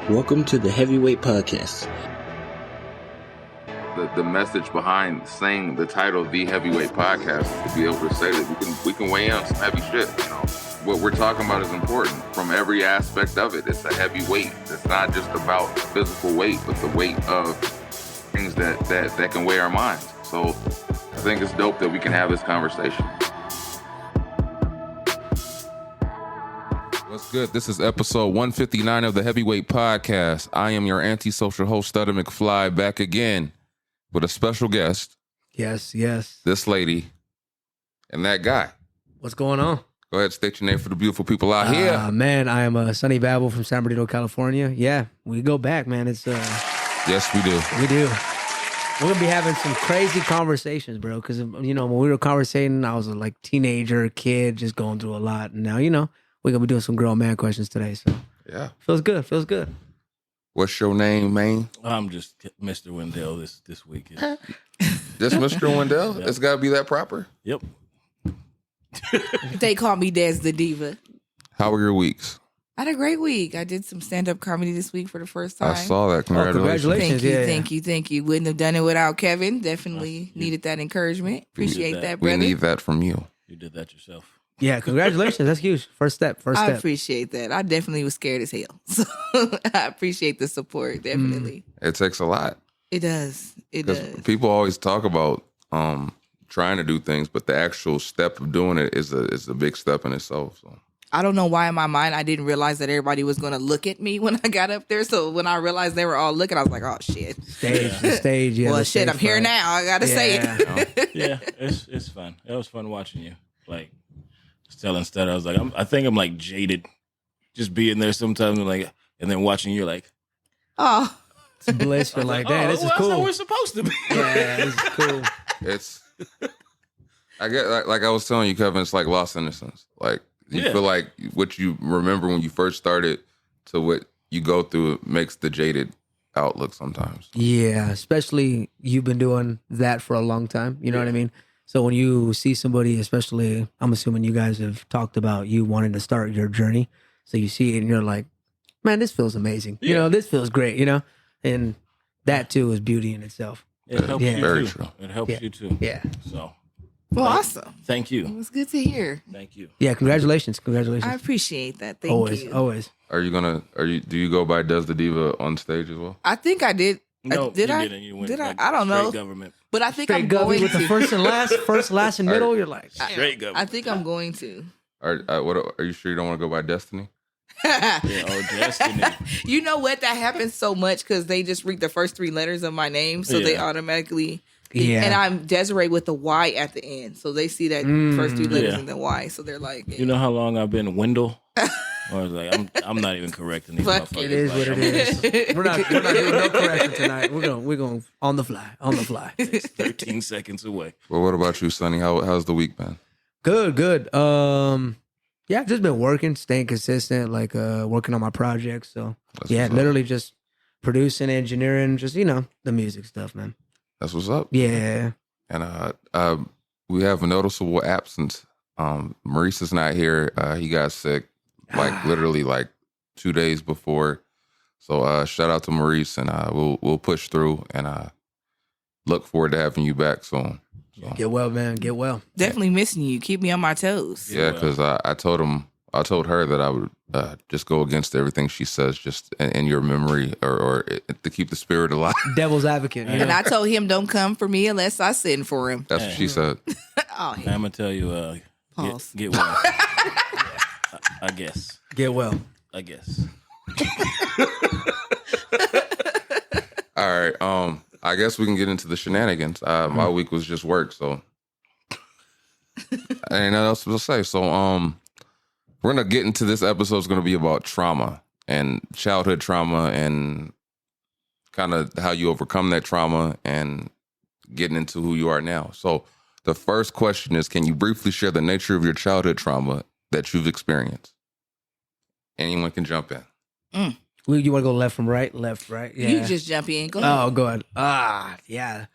Welcome to the Heavyweight Podcast. The message behind saying the title of the Heavyweight Podcast is to be able to say that we can weigh in on some heavy shit. You know, what we're talking about is important from every aspect of it. It's a heavy weight. It's not just about physical weight, but the weight of things that can weigh our minds. So I think it's dope that we can have this conversation. What's good? This is episode 159 of the Heavyweight Podcast. I am your antisocial host, Stutter McFly, back again with a special guest. Yes. This lady and that guy. What's going on? Go ahead, state your name for the beautiful people out here. Man, I am Sonny Babel from San Bernardino, California. Yeah, we go back, man. It's Yes, we do. We do. We're gonna be having some crazy conversations, bro. Because when we were conversating, I was a teenager, kid, just going through a lot. And now, we're gonna be doing some grown man questions today. So yeah, feels good. What's your name, man? I'm just Mr. Wendell this week. Yeah. Just Mr. Wendell? Yep. It's got to be that proper? Yep. They call me Des the Diva. How were your weeks? I had a great week. I did some stand-up comedy this week for the first time. I saw that. Congratulations. Thank you. Wouldn't have done it without Kevin. Definitely needed that encouragement. Appreciate that, brother. We need that from you. You did that yourself. Yeah, congratulations. That's huge. First step. I appreciate that. I definitely was scared as hell. So I appreciate the support, definitely. It takes a lot. It does. People always talk about trying to do things, but the actual step of doing it is a big step in itself. So I don't know why in my mind I didn't realize that everybody was going to look at me when I got up there. So when I realized they were all looking, I was like, oh, shit. The stage, yeah. Well, shit, I'm here now. I got to say it. Yeah, it's fun. It was fun watching you. Telling stuff, I was like, I think I'm jaded, just being there sometimes, and then watching you, oh, it's bliss. You're like, damn, this is cool. That's how we're supposed to be. Yeah, this is cool. I get like I was telling you, Kevin, it's like lost innocence. You feel like what you remember when you first started to what you go through, it makes the jaded outlook sometimes. Yeah, especially you've been doing that for a long time. You know what I mean? So when you see somebody, especially, I'm assuming you guys have talked about you wanting to start your journey. So you see it and you're like, man, this feels amazing. Yeah. This feels great, And that too is beauty in itself. It helps you very too. true. It helps you too. Yeah. So, awesome. Thank you. It was good to hear. Thank you. Yeah, congratulations. I appreciate that. Thank you. Always. Do you go by Des the Diva on stage as well? I think I did. No, did you I? didn't. You went Did I? I don't know. Straight government. But I think Straight I'm Gubby going with to. the first and last, and middle, you're like, Straight government. I think I'm going to. Are you sure you don't want to go by Destiny? Destiny. You know what? That happens so much because they just read the first three letters of my name, so they automatically. Yeah. And I'm Desiree with the Y at the end, so they see that first three letters and the Y, so they're like, You know how long I've been Wendell? Or I'm not even correcting these Fuck motherfuckers. it is what it is. We're not doing no correction tonight. We're going on the fly. It's 13 seconds away. Well, what about you, Sonny? How's the week been? Good. Yeah, I've just been working, staying consistent, working on my projects. So literally just producing, engineering, just the music stuff, man. That's what's up. Yeah. And we have a noticeable absence. Maurice is not here. He got sick literally 2 days before. So shout out to Maurice, and we'll push through, and look forward to having you back soon. So. Get well, man. Get well. Definitely missing you. Keep me on my toes. Yeah, because I told her that I would just go against everything she says, just in your memory, or to keep the spirit alive. Devil's advocate. And I told him don't come for me unless I send for him. That's what she said. Oh, I'm gonna tell you, Pause. get well. I guess. Get well. I guess. All right. I guess we can get into the shenanigans. My week was just work, so I ain't nothing else to say. So we're gonna get into this episode. It's gonna be about trauma and childhood trauma and kind of how you overcome that trauma and getting into who you are now. So the first question is, can you briefly share the nature of your childhood trauma that you've experienced? Anyone can jump in. You want to go left from right? Left, right? Yeah. You just jump in. Go ahead. Oh, go ahead. Yeah.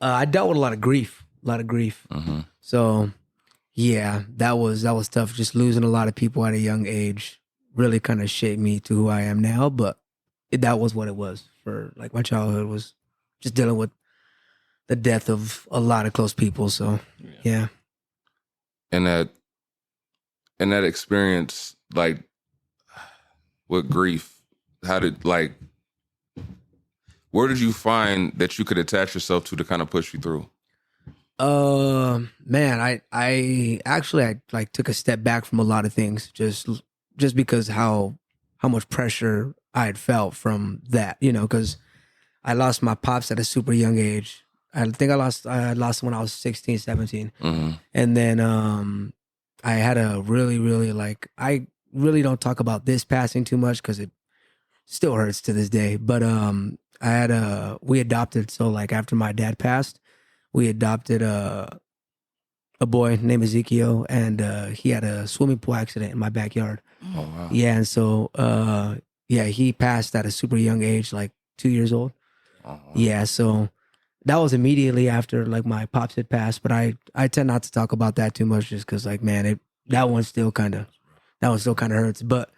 I dealt with a lot of grief. Mm-hmm. So, yeah, that was tough. Just losing a lot of people at a young age really kind of shaped me to who I am now. But that was what it was for like my childhood was just dealing with the death of a lot of close people. So yeah. And that experience, like with grief, how did like where did you find that you could attach yourself to kind of push you through? Man, I actually like took a step back from a lot of things just because how much pressure I had felt from that, you know, because I lost my pops at a super young age. I think I lost when I was 16, 17. Mm-hmm. And then I had a really, really like, I really don't talk about this passing too much because it still hurts to this day. But we adopted, so like after my dad passed, we adopted a boy named Ezekiel, and he had a swimming pool accident in my backyard. Oh wow. Yeah, and so he passed at a super young age, like 2 years old. Oh, wow. Yeah, so that was immediately after like my pops had passed, but I tend not to talk about that too much just because like man, that one still kind of hurts. But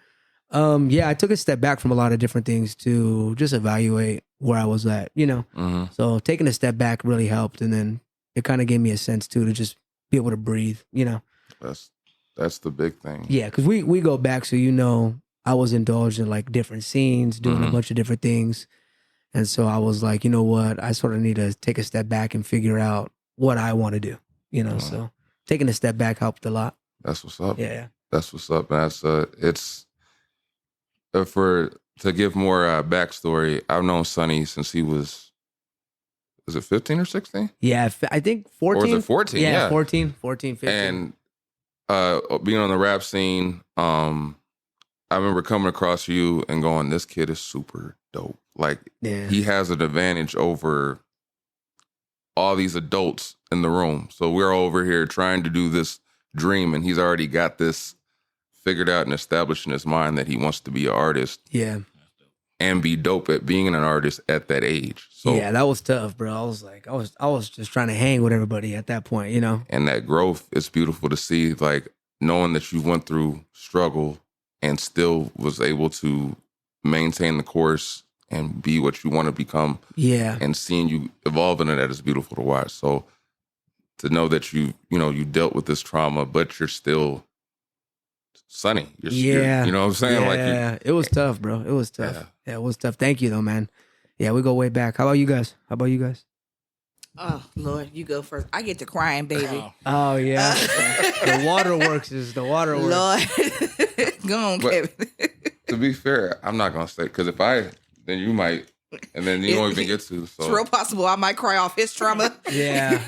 I took a step back from a lot of different things to just evaluate where I was at, you know. Mm-hmm. So taking a step back really helped, and then it kind of gave me a sense too to just be able to breathe, you know. That's the big thing. Yeah, because we go back, so you know, I was indulged in like different scenes, doing a bunch of different things. And so I was like, you know what? I sort of need to take a step back and figure out what I want to do, you know? So taking a step back helped a lot. That's what's up. Yeah. That's what's up. And that's, it's, to give more backstory, I've known Sonny since he was it 15 or 16? Yeah, I think 14. Or was it 14? Yeah, 14, 15. And being on the rap scene, I remember coming across you and going, this kid is super dope. Like, he has an advantage over all these adults in the room. So we're over here trying to do this dream, and he's already got this figured out and established in his mind that he wants to be an artist. Yeah. And be dope at being an artist at that age. So yeah, that was tough, bro. I was like, I was just trying to hang with everybody at that point, you know? And that growth, it's beautiful to see, like, knowing that you went through struggle and still was able to maintain the course and be what you want to become. Yeah. And seeing you evolve into that is beautiful to watch. So to know that you dealt with this trauma, but you're still Sonny. You're, you know what I'm saying? Yeah, like it was tough, bro. It was tough. Yeah, it was tough. Thank you, though, man. Yeah, we go way back. How about you guys? Oh, Lord, you go first. I get to crying, baby. Oh, yeah. The waterworks. Lord. Go on, Kevin. To be fair, I'm not going to say, because if then you might, and then you won't even get to. So. It's real possible I might cry off his trauma. Yeah.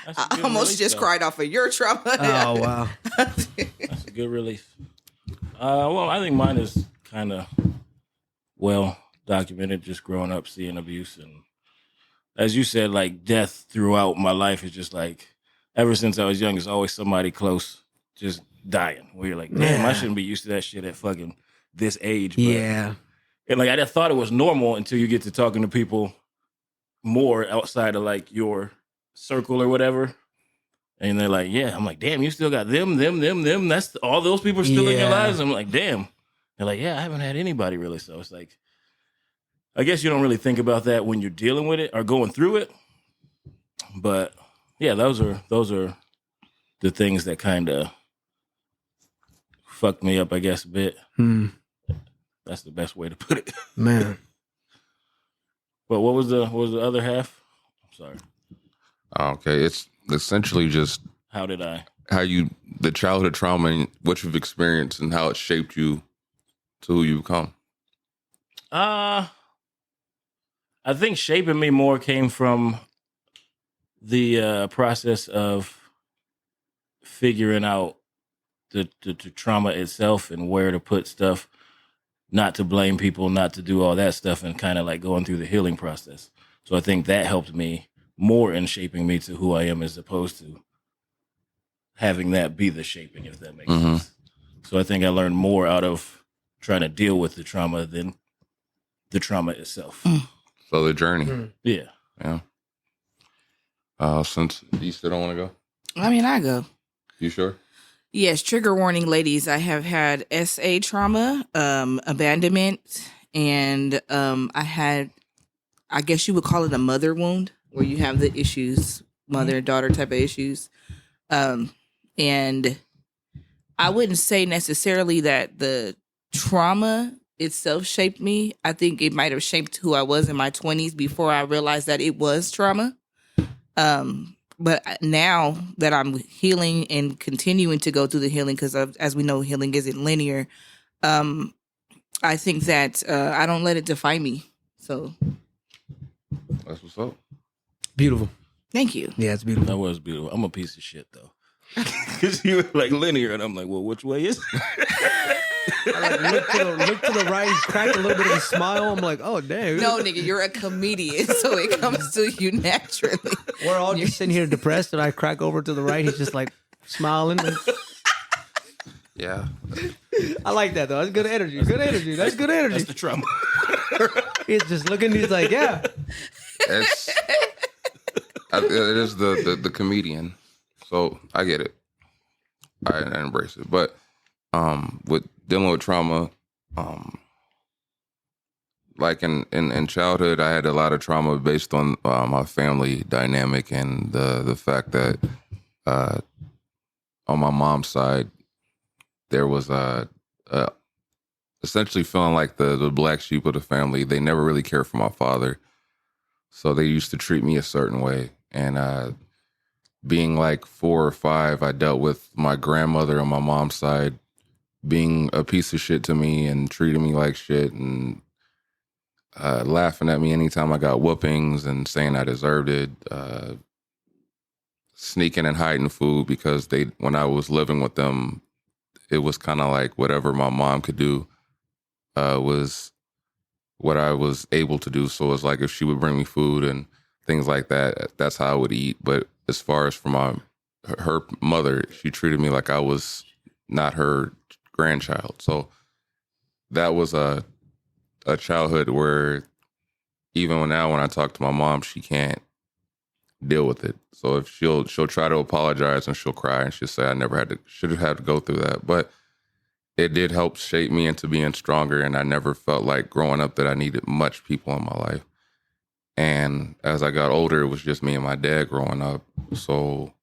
I almost just cried off of your trauma. Oh, wow. That's a good relief. Well, I think mine is kind of well documented, just growing up, seeing abuse. And as you said, like, death throughout my life is just like, ever since I was young, it's always somebody close just dying. Where you're like, damn, I shouldn't be used to that shit at fucking this age. But, yeah. And like, I just thought it was normal until you get to talking to people more outside of like your circle or whatever. And they're like, yeah. I'm like, damn, you still got them. That's all those people are still in your lives. I'm like, damn. They're like, yeah, I haven't had anybody really. So it's like, I guess you don't really think about that when you're dealing with it or going through it. But yeah, those are the things that kind of fucked me up, I guess, a bit. That's the best way to put it. Man. But what was the other half? I'm sorry. Okay, it's essentially just the childhood trauma and what you've experienced and how it shaped you to who you become. I think shaping me more came from the process of figuring out the trauma itself and where to put stuff, not to blame people, not to do all that stuff, and kind of like going through the healing process. So I think that helped me more in shaping me to who I am, as opposed to having that be the shaping, if that makes sense. So I think I learned more out of trying to deal with the trauma than the trauma itself. So the journey. Yeah. Since you still don't want to go? I mean, I go. You sure? Yes, trigger warning, ladies. I have had SA trauma, abandonment, and I guess you would call it a mother wound, where you have the issues, mother and daughter type of issues. And I wouldn't say necessarily that the trauma itself shaped me. I think it might have shaped who I was in my 20s before I realized that it was trauma. But now that I'm healing and continuing to go through the healing, because as we know, healing isn't linear. I think that I don't let it define me. So That's what's up. Beautiful. thank you. Yeah, it's beautiful. That was beautiful. I'm a piece of shit though. Because you were like linear, and I'm like, well, which way is it? I look to the right, crack a little bit of a smile. I'm like, oh, dang. No, nigga, you're a comedian, so it comes to you naturally. We're all just sitting here depressed, and I crack over to the right. He's just like smiling. Yeah. I like that, though. That's good energy. Good energy. That's good energy. That's the trauma. He's just looking. He's like, yeah. It is the comedian. So I get it. I embrace it. But with dealing with trauma, like in childhood, I had a lot of trauma based on my family dynamic and the fact that on my mom's side, there was essentially feeling like the black sheep of the family. They never really cared for my father. So they used to treat me a certain way. And being like 4 or 5, I dealt with my grandmother on my mom's side being a piece of shit to me and treating me like shit and laughing at me anytime I got whoopings and saying I deserved it. Sneaking and hiding food because when I was living with them, it was kind of like whatever my mom could do was what I was able to do. So it's like if she would bring me food and things like that, that's how I would eat. But as far as for her mother, she treated me like I was not her grandchild. So that was a childhood where even now when I talk to my mom, she can't deal with it. So if she'll try to apologize and she'll cry and she'll say I never should have had to go through that. But it did help shape me into being stronger, and I never felt like growing up that I needed much people in my life. And as I got older, it was just me and my dad growing up. So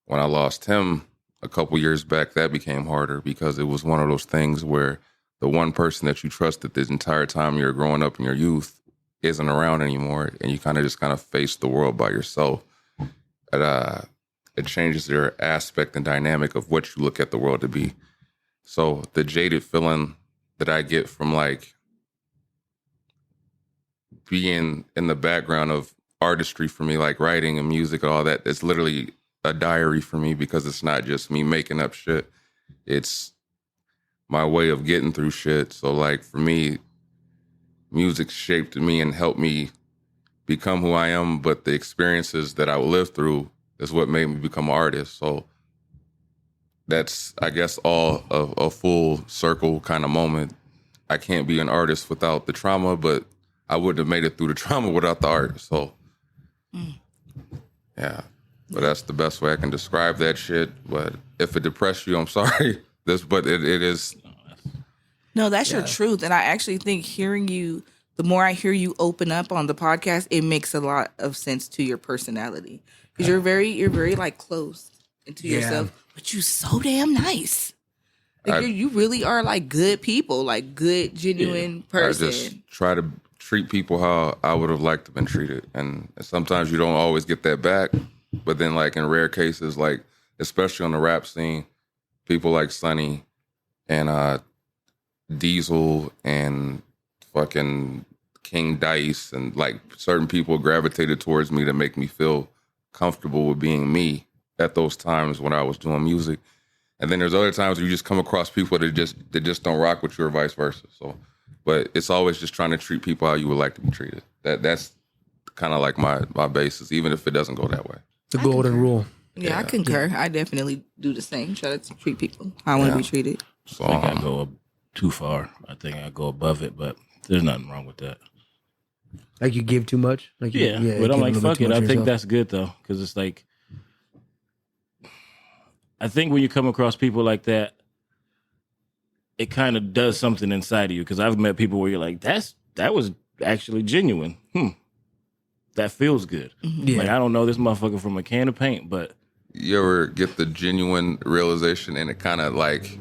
when I lost him a couple years back, that became harder because it was one of those things where the one person that you trusted this entire time you're growing up in your youth isn't around anymore, and you kind of face the world by yourself. It changes your aspect and dynamic of what you look at the world to be. So the jaded feeling that I get from like being in the background of artistry for me, like writing and music and all that, it's literally a diary for me because it's not just me making up shit. It's my way of getting through shit. So like for me, music shaped me and helped me become who I am, but the experiences that I lived through is what made me become an artist. So that's, I guess, all a full circle kind of moment. I can't be an artist without the trauma, but I wouldn't have made it through the trauma without the art. So, yeah. But that's the best way I can describe that shit. But if it depressed you, I'm sorry. But it is. No, that's your truth. And I actually think the more I hear you open up on the podcast, it makes a lot of sense to your personality. Because you're very like close into yourself, but you so damn nice. Like you really are like good people, like good, genuine person. I just try to treat people how I would have liked to have been treated. And sometimes you don't always get that back. But then like in rare cases, like especially on the rap scene, people like Sonny and Diesel and fucking King Dice and like certain people gravitated towards me to make me feel comfortable with being me at those times when I was doing music. And then there's other times where you just come across people that just don't rock with you or vice versa. So, but it's always just trying to treat people how you would like to be treated. That's kind of like my basis, even if it doesn't go that way. The golden rule. Yeah, I concur. I definitely do the same. Try to treat people how I want to be treated. So I think I go up too far. I think I go above it, but there's nothing wrong with that. Like you give too much? Like But I'm like, fuck it. I think that's good though. Because it's like, I think when you come across people like that, it kind of does something inside of you. Because I've met people where you're like, that was actually genuine. That feels good. Yeah. Like, I don't know this motherfucker from a can of paint, but You ever get the genuine realization and it kind of like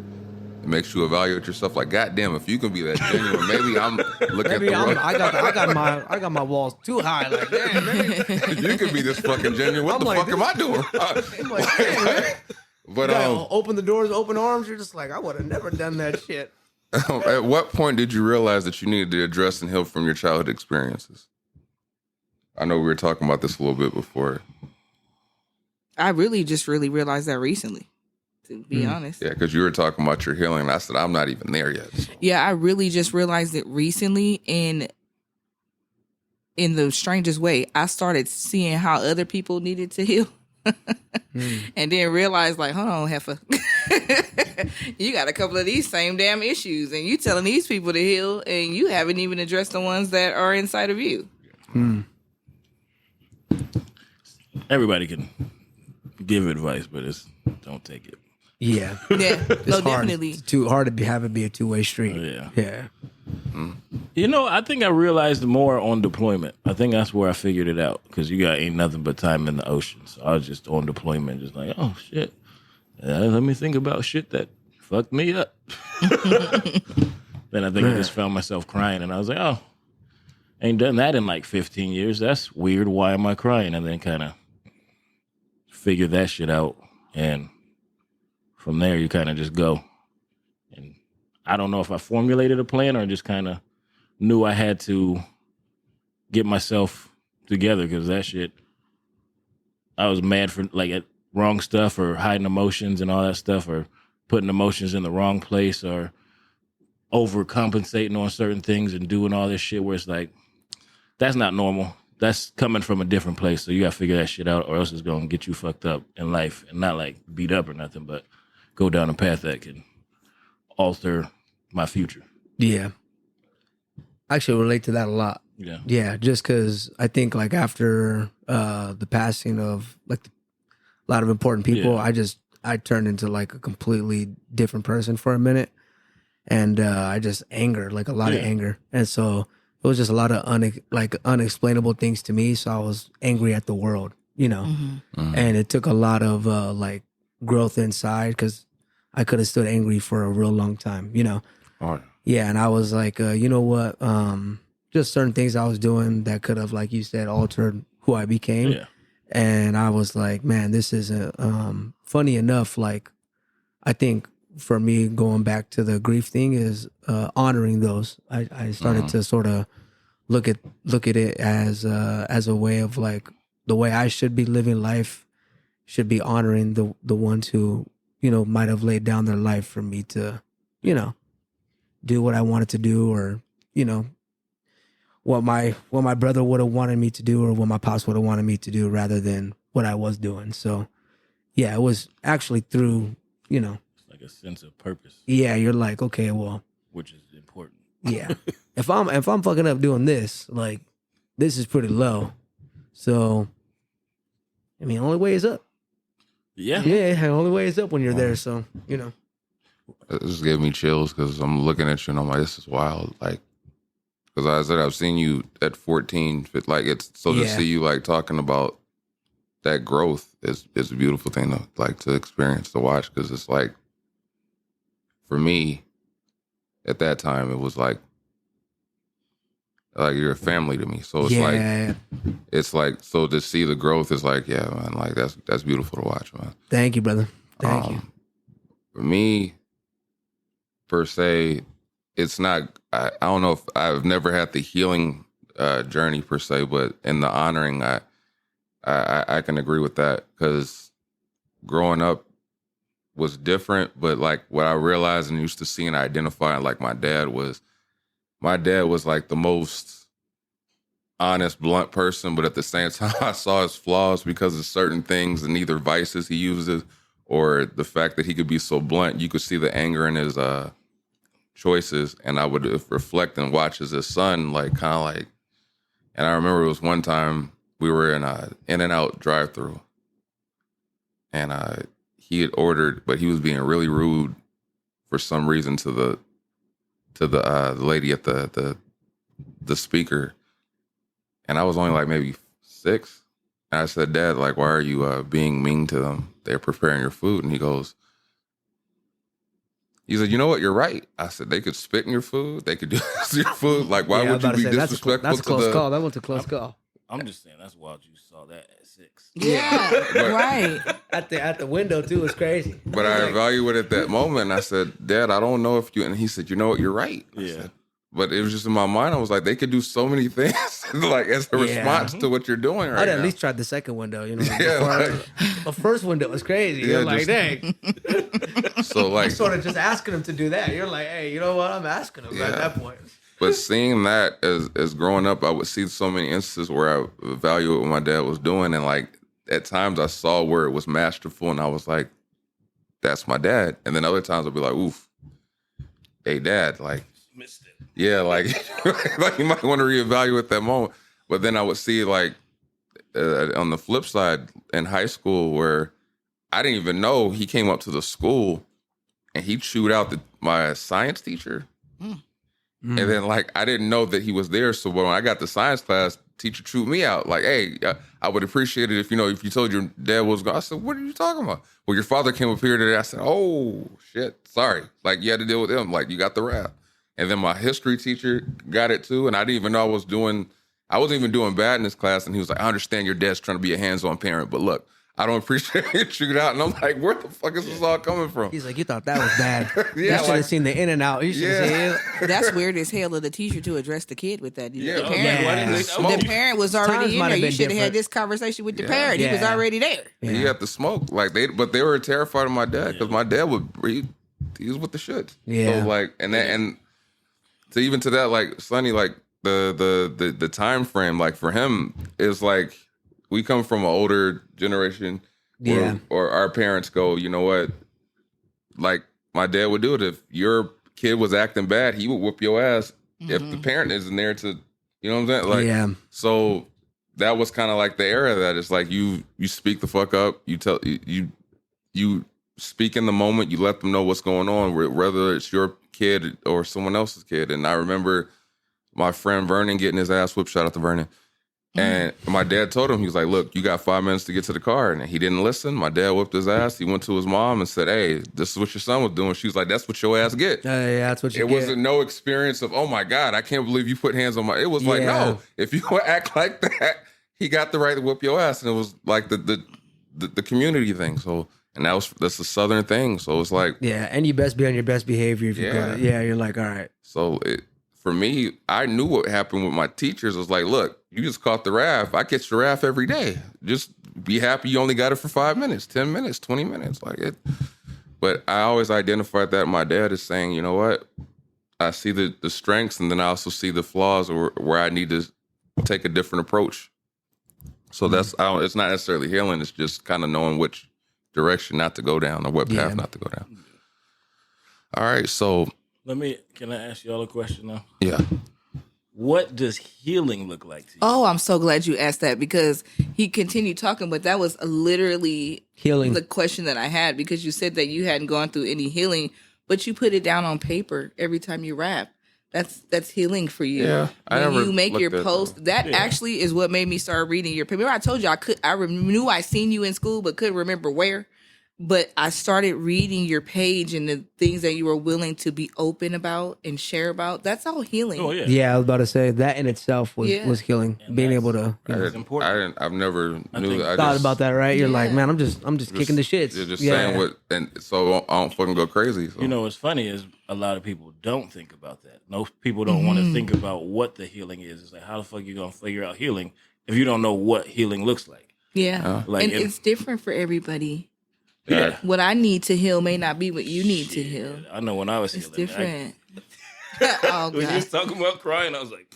it makes you evaluate yourself? Like, goddamn, if you can be that genuine, maybe I'm looking at the world. I got my walls too high. Like, damn, man. You could be this fucking genuine. What I'm the like, fuck am I doing? I'm like, damn, man. But Open the doors, open arms. You're just like, I would have never done that shit. at what point did you realize that you needed to address and heal from your childhood experiences? I know we were talking about this a little bit before. I really just realized that recently, to be honest. Yeah, because you were talking about your healing, and I said, I'm not even there yet. So. Yeah, I really just realized it recently, and in the strangest way, I started seeing how other people needed to heal. And then realized, like, hold on, heifer. You got a couple of these same damn issues, and you telling these people to heal, and you haven't even addressed the ones that are inside of you. everybody can give advice, but don't take it. Yeah. Yeah, no, hard. definitely. It's too hard to have it be a two-way street. Yeah. Yeah. You know, I think I realized more on deployment. I think that's where I figured it out because you got ain't nothing but time in the ocean. So I was just on deployment, just like, oh shit. Let me think about shit that fucked me up. Then I think I just found myself crying, and I was like, oh, ain't done that in like 15 years. That's weird. Why am I crying? And then kind of figure that shit out, and from there you kind of just go. And I don't know if I formulated a plan or just kind of knew I had to get myself together because that shit, I was mad for like at wrong stuff or hiding emotions and all that stuff or putting emotions in the wrong place or overcompensating on certain things and doing all this shit where it's like, that's not normal. That's coming from a different place. So you got to figure that shit out or else it's going to get you fucked up in life and not like beat up or nothing, but go down a path that can alter my future. Yeah. I actually relate to that a lot. Yeah. Yeah, just because I think like after the passing of like a lot of important people, Yeah. I turned into like a completely different person for a minute. And I just anger, like a lot of anger. And so it was just a lot of unexplainable things to me. So I was angry at the world, you know. And it took a lot of like growth inside because I could have stood angry for a real long time, you know. Oh, Yeah, and I was like, you know what? Just certain things I was doing that could have, like you said, altered who I became. Yeah. And I was like, man, this isn't funny enough. Like, I think for me, going back to the grief thing is honoring those. I started to sort of look at it as a way of like the way I should be living life should be honoring the ones who, you know, might have laid down their life for me to, you know, do what I wanted to do, or, you know, what my brother would have wanted me to do, or what my pops would have wanted me to do, rather than what I was doing. So, yeah, it was actually through, you know, It's like a sense of purpose, yeah, you're like, okay, well, which is important. yeah, if I'm fucking up doing this, like, this is pretty low. So, I mean, only way is up. Yeah. Yeah, the only way is up when you're there. So, you know. it just gave me chills because I'm looking at you and I'm like, this is wild. Like, because I said I've seen you at 14. Like, it's so to see you like talking about that growth is a beautiful thing to like to experience, to watch, because it's like, for me, at that time, it was like you're a family to me. So it's like so to see the growth is like, yeah, man, like that's beautiful to watch, man. Thank you, brother. Thank you. For me, per se, it's not. I don't know if I've never had the healing journey per se, but in the honoring, I can agree with that, because growing up was different. But like what I realized and used to see and identify, like my dad was like the most honest, blunt person, but at the same time, I saw his flaws because of certain things, and either vices he uses or the fact that he could be so blunt. You could see the anger in his choices, and I would reflect and watch as his son, like kind of like. And I remember it was one time we were in a In-N-Out drive-thru, and he had ordered, but he was being really rude for some reason to to the lady at the speaker, and I was only like maybe 6. And I said, Dad, like, why are you being mean to them? They're preparing your food. And he said, you know what? You're right. I said, they could spit in your food. They could do this to your food. Like, why would you be disrespectful? That's a close call. That was a close call. I'm just saying that's wild. You saw that at 6. Yeah, right. At the window too. It's crazy. But I evaluated that moment. And I said, Dad, I don't know if you. And he said, you know what? You're right. Yeah. But it was just in my mind. I was like, they could do so many things, like as a response to what you're doing right I'd now. at least tried the second window. You know, Yeah, the first window was crazy. Yeah, You're like, dang. So like, You're sort of just asking him to do that. You're like, hey, you know what? I'm asking him at that point. But seeing that as growing up, I would see so many instances where I evaluated what my dad was doing, and like at times I saw where it was masterful, and I was like, "That's my dad." And then other times I'd be like, "Oof, hey, Dad, like, Missed it. yeah, like, like you might want to reevaluate that moment." But then I would see like on the flip side in high school where I didn't even know he came up to the school and he chewed out my science teacher. And then, like, I didn't know that he was there. So when I got to science class, teacher chewed me out. Like, hey, I would appreciate it if you told your dad was going. I said, what are you talking about? Well, your father came up here today. I said, oh, shit, sorry. Like, you had to deal with him. Like, you got the wrath. And then my history teacher got it, too. And I didn't even know I wasn't even doing bad in this class. And he was like, I understand your dad's trying to be a hands-on parent, but look, I don't appreciate you chewed out. And I'm like, where the fuck is this all coming from? He's like, you thought that was bad. You Yeah, should have seen the in and out. You should have seen That's weird as hell of the teacher to address the kid with that. Yeah. The parent was already in might there. have You been should have had different. this conversation with the Yeah. parent. He was Yeah. already there. He had to smoke. Like but they were terrified of my dad because my dad he was with the shit. Yeah. So like and to that, like Sonny, like the time frame, like for him is like we come from an older generation. Yeah. Or our parents go, you know what? Like my dad would do it if your kid was acting bad, he would whoop your ass if the parent isn't there to, you know what I'm saying? Like, Yeah. So that was kind of like the era that it's like you speak the fuck up, you speak in the moment, you let them know what's going on, whether it's your kid or someone else's kid. And I remember my friend Vernon getting his ass whipped. Shout out to Vernon. And my dad told him, he was like, look, you got 5 minutes to get to the car. And he didn't listen. My dad whipped his ass. He went to his mom and said, hey, this is what your son was doing. She was like, that's what your ass get. Yeah, that's what you It get. wasn't no experience of, oh my God, I can't believe you put hands on my. It was like, Yeah. no, if you act like that, he got the right to whip your ass. And it was like the community thing. So, and that's a Southern thing. So it's like, Yeah, and you best be on your best behavior if you go to, you're like, all right. so for me, I knew what happened with my teachers. It was like, look, you just caught the wrath. I catch the wrath every day. Just be happy you only got it for 5 minutes, 10 minutes, 20 minutes. Like it. But I always identified that my dad is saying, you know what? I see the strengths, and then I also see the flaws where I need to take a different approach. So it's not necessarily healing. It's just kind of knowing which direction not to go down or what path not to go down. All right, so Can I ask y'all a question now? yeah. What does healing look like to you? Oh, I'm so glad you asked that because he continued talking, but that was literally Healing. the question that I had because you said that you hadn't gone through any healing, but you put it down on paper every time you rap. That's healing for you. Yeah, I when never you make your looked at post, that actually is what made me start reading your. Remember, I told you I knew I seen you in school, but couldn't remember where. But I started reading your page and the things that you were willing to be open about and share about. That's all healing. Oh yeah. Yeah, I was about to say that in itself was healing. And Being that's- able to It's important. I've never knew. I thought just, about that, right? You're like, Yeah. man, I'm just kicking the shits. You're just saying what, and so I don't fucking go crazy. So. You know what's funny is a lot of people don't think about that. Most people don't want to think about what the healing is. It's like, how the fuck you gonna figure out healing if you don't know what healing looks like? Yeah. Like And if- it's different for everybody. Yeah. What I need to heal may not be what you need to heal. I know when I was It's healing. different. Oh, When you was God. talking about crying, I was like,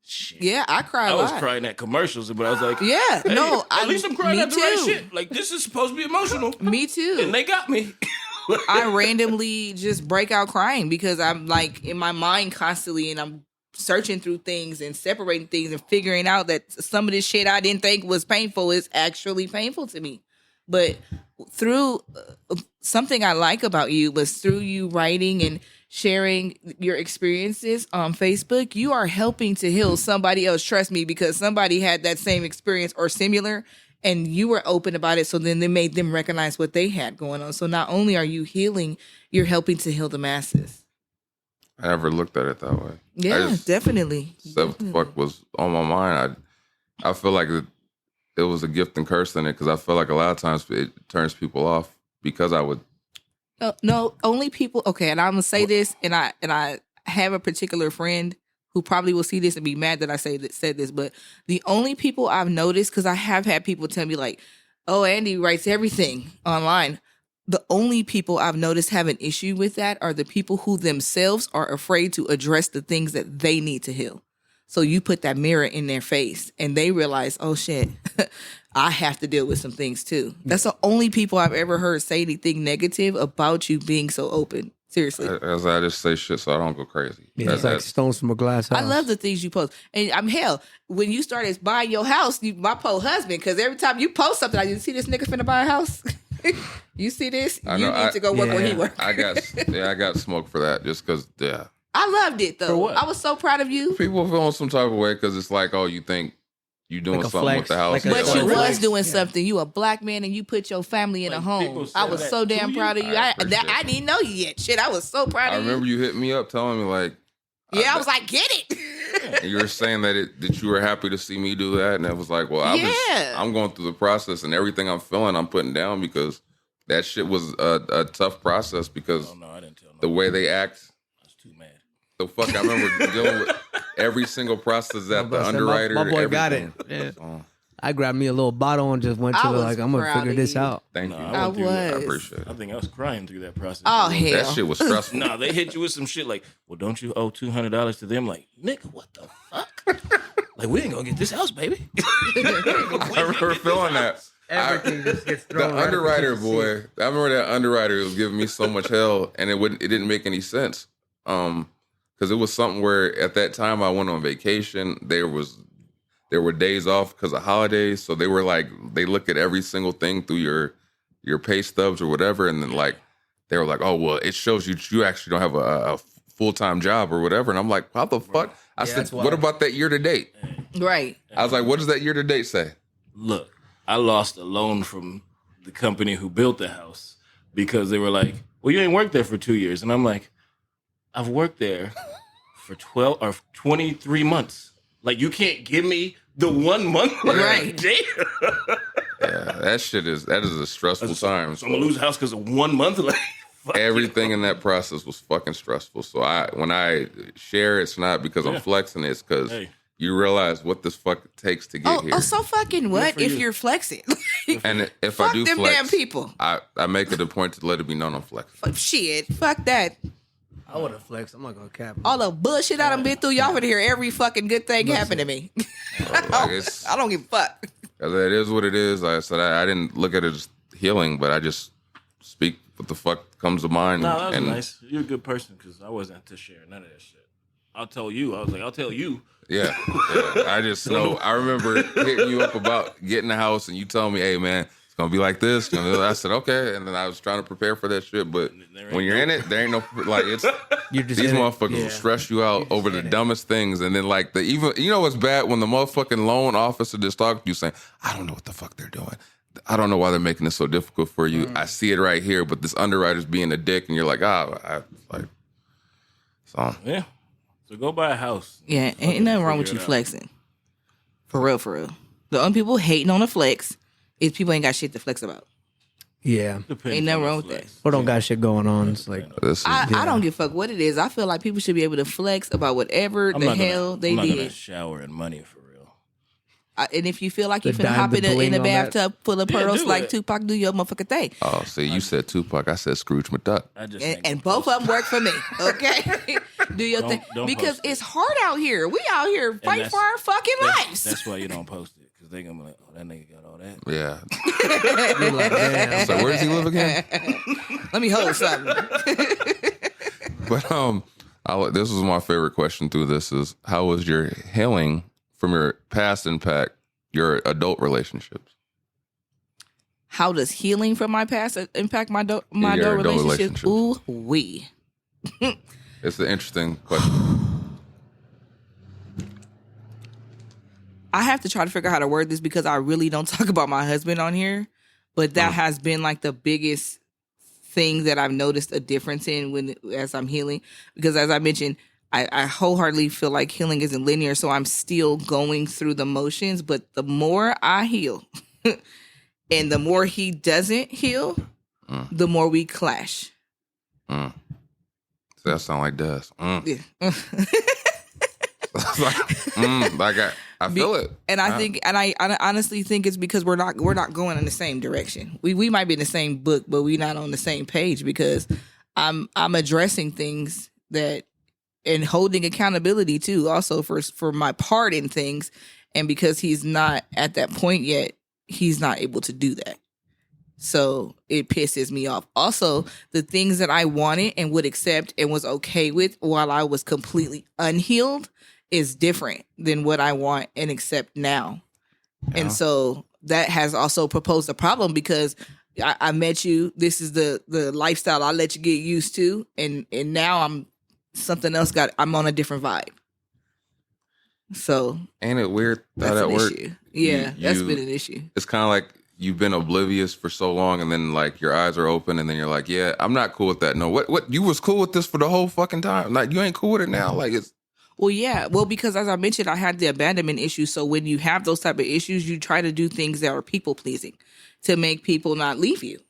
shit. Yeah, I cry I a was lot. crying at commercials, but I was like, Yeah, hey, no, at least I'm crying me at the right too. shit. Like, this is supposed to be emotional. Me too. And they got me. I randomly just break out crying because I'm like in my mind constantly and I'm searching through things and separating things and figuring out that some of this shit I didn't think was painful is actually painful to me. But through something I like about you was through you writing and sharing your experiences on Facebook, you are helping to heal somebody else. Trust me, because somebody had that same experience or similar, and you were open about it. So then they made them recognize what they had going on. So not only are you healing, you're helping to heal the masses. I never looked at it that way. Yeah, definitely. What the fuck was on my mind? I feel like it was a gift and curse in it, because I feel like a lot of times it turns people off because I would. No, only people. Okay, and I'm gonna say this, and I have a particular friend who probably will see this and be mad that I said this, but the only people I've noticed, because I have had people tell me like, "Oh, Andy writes everything online." The only people I've noticed have an issue with that are the people who themselves are afraid to address the things that they need to heal. So you put that mirror in their face and they realize, oh shit, I have to deal with some things too. That's the only people I've ever heard say anything negative about you being so open. Seriously. As I just say shit so I don't go crazy. Yeah, it's like stones from a glass house. I love the things you post. And I'm hell, when you started buying your house, my poor husband, because every time you post something, you see this nigga finna buy a house. You see this? You need to go work where he works. I got smoked for that just because, yeah. I loved it though. I was so proud of you. People feeling some type of way because it's like, oh, you think you doing like something flex, with the house. like But you was doing something. You a black man and you put your family in a home. I was so damn proud of you. I didn't know you yet. Shit, I was so proud of you. I remember you hit me up telling me like, I was like, get it. and you were saying that you were happy to see me do that, and it was like, well, I'm going through the process, and everything I'm feeling, I'm putting down because that shit was a tough process because I didn't tell the way they act. I was too mad. The fuck, I remember dealing with every single process that the underwriter. My boy everything. got it. Yeah. I grabbed me a little bottle and just went to I'm gonna figure this out. Thank you. I appreciate it. I think I was crying through that process. Oh hell, that shit was stressful. Nah, they hit you with some shit like, well, don't you owe $200 to them? Like, nigga, what the fuck? Like, we ain't gonna get this house, baby. I remember feeling that. Everything just gets thrown. The underwriter boy. I remember that underwriter was giving me so much hell, and it didn't make any sense. Because it was something where at that time I went on vacation. There were days off because of holidays, so they were like they look at every single thing through your pay stubs or whatever, and then like they were like, oh well, it shows you actually don't have a full-time job or whatever, and I'm like, how the fuck? I said, what about that year to date? Right. I was like, what does that year to date say? Look, I lost a loan from the company who built the house because they were like, well, you ain't worked there for 2 years, and I'm like, I've worked there for 12 or 23 months. Like, you can't give me the 1 month. Right. Damn. Yeah, that is a stressful time. So I'm gonna lose a house because of 1 month. Like, everything in that process was fucking stressful. So when I share, it's not because I'm flexing. It's because you realize what this fuck takes to get here. Oh, so fucking what if you're flexing? And if fuck I do them flex, damn people. I make it a point to let it be known I'm flexing. Shit, fuck that. I would have flexed. I'm not gonna cap. All the bullshit I done been through, y'all would hear every fucking good thing happen to me. I don't give a fuck. It is what it is. Like I said, I didn't look at it as healing, but I just speak what the fuck comes to mind. No, that was nice. You're a good person because I wasn't to share none of that shit. I'll tell you. I was like, I'll tell you. Yeah. I just know. I remember hitting you up about getting a house, and you telling me, "Hey, man, it's gonna be like this." I said, "Okay," and then I was trying to prepare for that shit. But when you're in it, there ain't no like it's. These motherfuckers will stress you out over the dumbest things, and then like what's bad when the motherfucking loan officer just talks to you saying, "I don't know what the fuck they're doing. I don't know why they're making this so difficult for you. I see it right here, but this underwriter's being a dick," and you're like, so yeah. So go buy a house. Yeah, ain't nothing wrong with you flexing. For real, for real. The only people hating on the flex is people ain't got shit to flex about. Yeah. Ain't nothing wrong with that. Or don't got shit going on. It's like I don't give a fuck what it is. I feel like people should be able to flex about whatever they did. I'm not gonna shower in money for real. And if you feel like you finna hop in a bathtub full of pearls like Tupac, do your motherfucking thing. Oh, see, you said Tupac, I said Scrooge McDuck. And both of them work for me, okay? Do your thing. Because it's hard out here. We out here fighting for our fucking lives. That's why you don't post it. Because they're going to be like, oh, that nigga got all that. Yeah. like, so where does he live again? Let me hold something. But this was my favorite question through this is, how was your healing from your past impact your adult relationships? How does healing from my past impact my adult Your adult relationships? Ooh wee. It's an interesting question. I have to try to figure out how to word this because I really don't talk about my husband on here, but that has been like the biggest thing that I've noticed a difference in as I'm healing. Because as I mentioned, I wholeheartedly feel like healing isn't linear, so I'm still going through the motions. But the more I heal, and the more he doesn't heal, the more we clash. So that sound like Des. Yeah. I feel it. And I think, and I honestly think it's because we're not going in the same direction. We might be in the same book, but we're not on the same page because I'm addressing things that and holding accountability too, also for my part in things. And because he's not at that point yet, he's not able to do that. So it pisses me off. Also, the things that I wanted and would accept and was okay with while I was completely unhealed is different than what I want and accept now. Yeah. And so that has also proposed a problem because I met you. This is the lifestyle I let you get used to. And now I'm something else I'm on a different vibe. So ain't it weird how that's that an works? issue. Yeah, that's been an issue. It's kind of like you've been oblivious for so long, and then like your eyes are open, and then you're like, "Yeah, I'm not cool with that." No, what? You was cool with this for the whole fucking time. Like you ain't cool with it now. Like it's. Well, yeah. Well, because as I mentioned, I had the abandonment issue. So when you have those type of issues, you try to do things that are people pleasing to make people not leave you,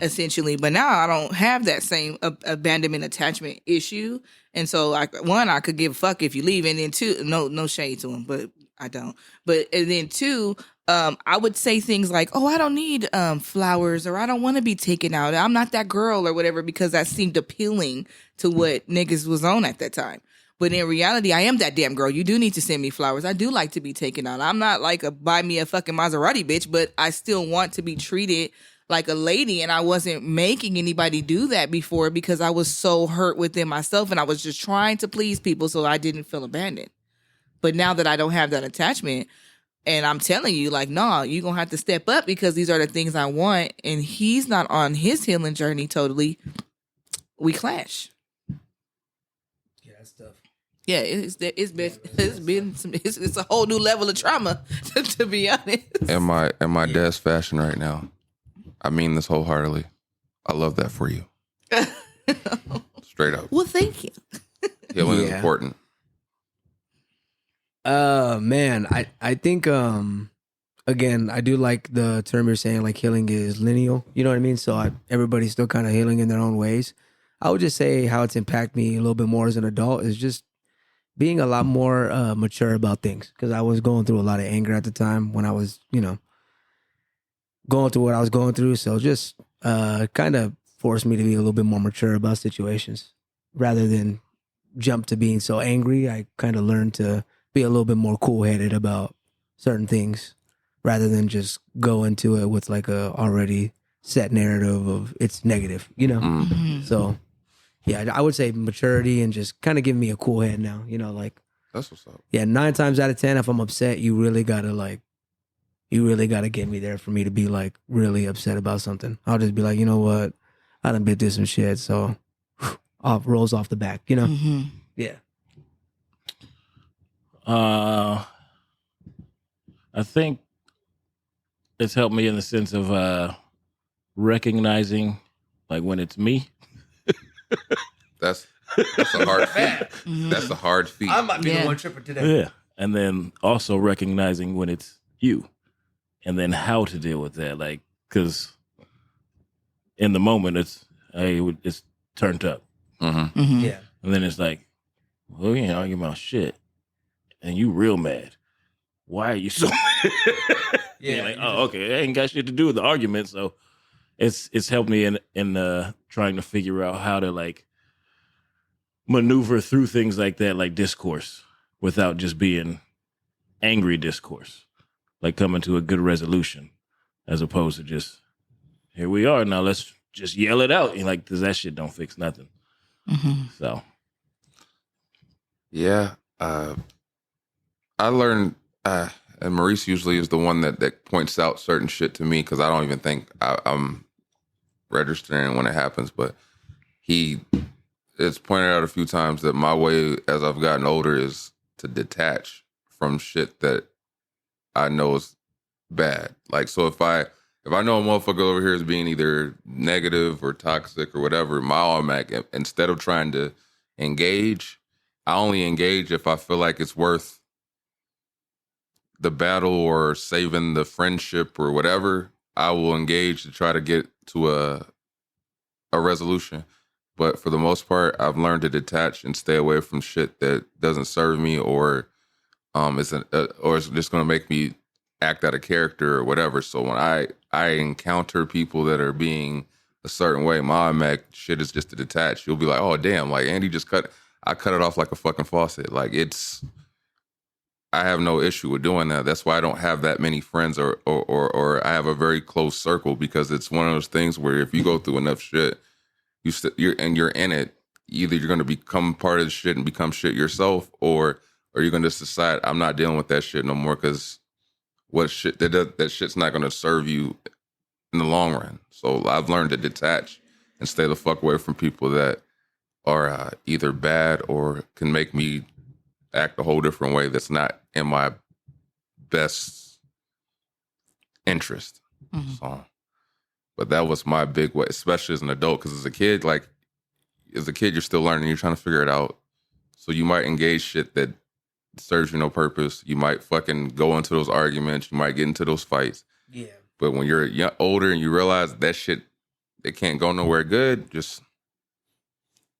essentially. But now I don't have that same abandonment attachment issue, and so I could give a fuck if you leave, and then two, no shade to them, but I don't. But and then two. I would say things like, "Oh, I don't need flowers," or "I don't want to be taken out. I'm not that girl," or whatever, because that seemed appealing to what niggas was on at that time. But in reality, I am that damn girl. You do need to send me flowers. I do like to be taken out. I'm not like a buy me a fucking Maserati bitch, but I still want to be treated like a lady. And I wasn't making anybody do that before because I was so hurt within myself, and I was just trying to please people so I didn't feel abandoned. But now that I don't have that attachment. And I'm telling you, like, nah, you're going to have to step up because these are the things I want. And he's not on his healing journey totally. We clash. Yeah, that's tough. Yeah, it's a whole new level of trauma, to be honest. Am I Des fashion right now? I mean this wholeheartedly. I love that for you. Straight up. Well, thank you. Healing is important. Man, I think again, I do like the term you're saying, like healing is lineal. You know what I mean? So everybody's still kind of healing in their own ways. I would just say how it's impacted me a little bit more as an adult is just being a lot more mature about things, because I was going through a lot of anger at the time when I was, going through what I was going through. So just kind of forced me to be a little bit more mature about situations rather than jump to being so angry. I kind of learned to be a little bit more cool-headed about certain things rather than just go into it with like a already set narrative of it's negative, Mm-hmm. So yeah, I would say maturity and just kind of giving me a cool head now, like that's what's up. Yeah, 9 times out of 10, if I'm upset, you really gotta get me there for me to be like really upset about something. I'll just be like, you know what, I done been through some shit, so rolls off the back, Mm-hmm. Yeah. I think it's helped me in the sense of recognizing like when it's me. That's a hard feat. That's a hard feat. I might be the one tripper today. Yeah. And then also recognizing when it's you and then how to deal with that. Like, because in the moment it's turned up. Mm-hmm. Mm-hmm. Yeah. And then it's like, well, you ain't arguing about shit. And you real mad. Why are you so mad? Yeah. Like, oh, okay. It ain't got shit to do with the argument. So it's helped me in trying to figure out how to like maneuver through things like that, like discourse, without just being angry discourse. Like coming to a good resolution as opposed to just, here we are, now let's just yell it out. And like, 'cause that shit don't fix nothing. Mm-hmm. So. Yeah. I learned, and Maurice usually is the one that points out certain shit to me because I don't even think I'm registering when it happens. But it's pointed out a few times that my way as I've gotten older is to detach from shit that I know is bad. Like, so if I know a motherfucker over here is being either negative or toxic or whatever, my automatic, instead of trying to engage, I only engage if I feel like it's worth the battle or saving the friendship or whatever. I will engage to try to get to a resolution. But for the most part, I've learned to detach and stay away from shit that doesn't serve me or is just going to make me act out of character or whatever. So when I encounter people that are being a certain way, my automatic shit is just to detach. You'll be like, oh damn, like Andy just I cut it off like a fucking faucet. Like I have no issue with doing that. That's why I don't have that many friends or I have a very close circle, because it's one of those things where if you go through enough shit, you're in it. Either you're going to become part of the shit and become shit yourself, or you're going to just decide I'm not dealing with that shit no more because that shit's not going to serve you in the long run. So I've learned to detach and stay the fuck away from people that are either bad or can make me act a whole different way that's not in my best interest. Mm-hmm. So, but that was my big way, especially as an adult, because as a kid, you're still learning, you're trying to figure it out. So you might engage shit that serves you no purpose. You might fucking go into those arguments. You might get into those fights. Yeah. But when you're older and you realize that shit, it can't go nowhere good, just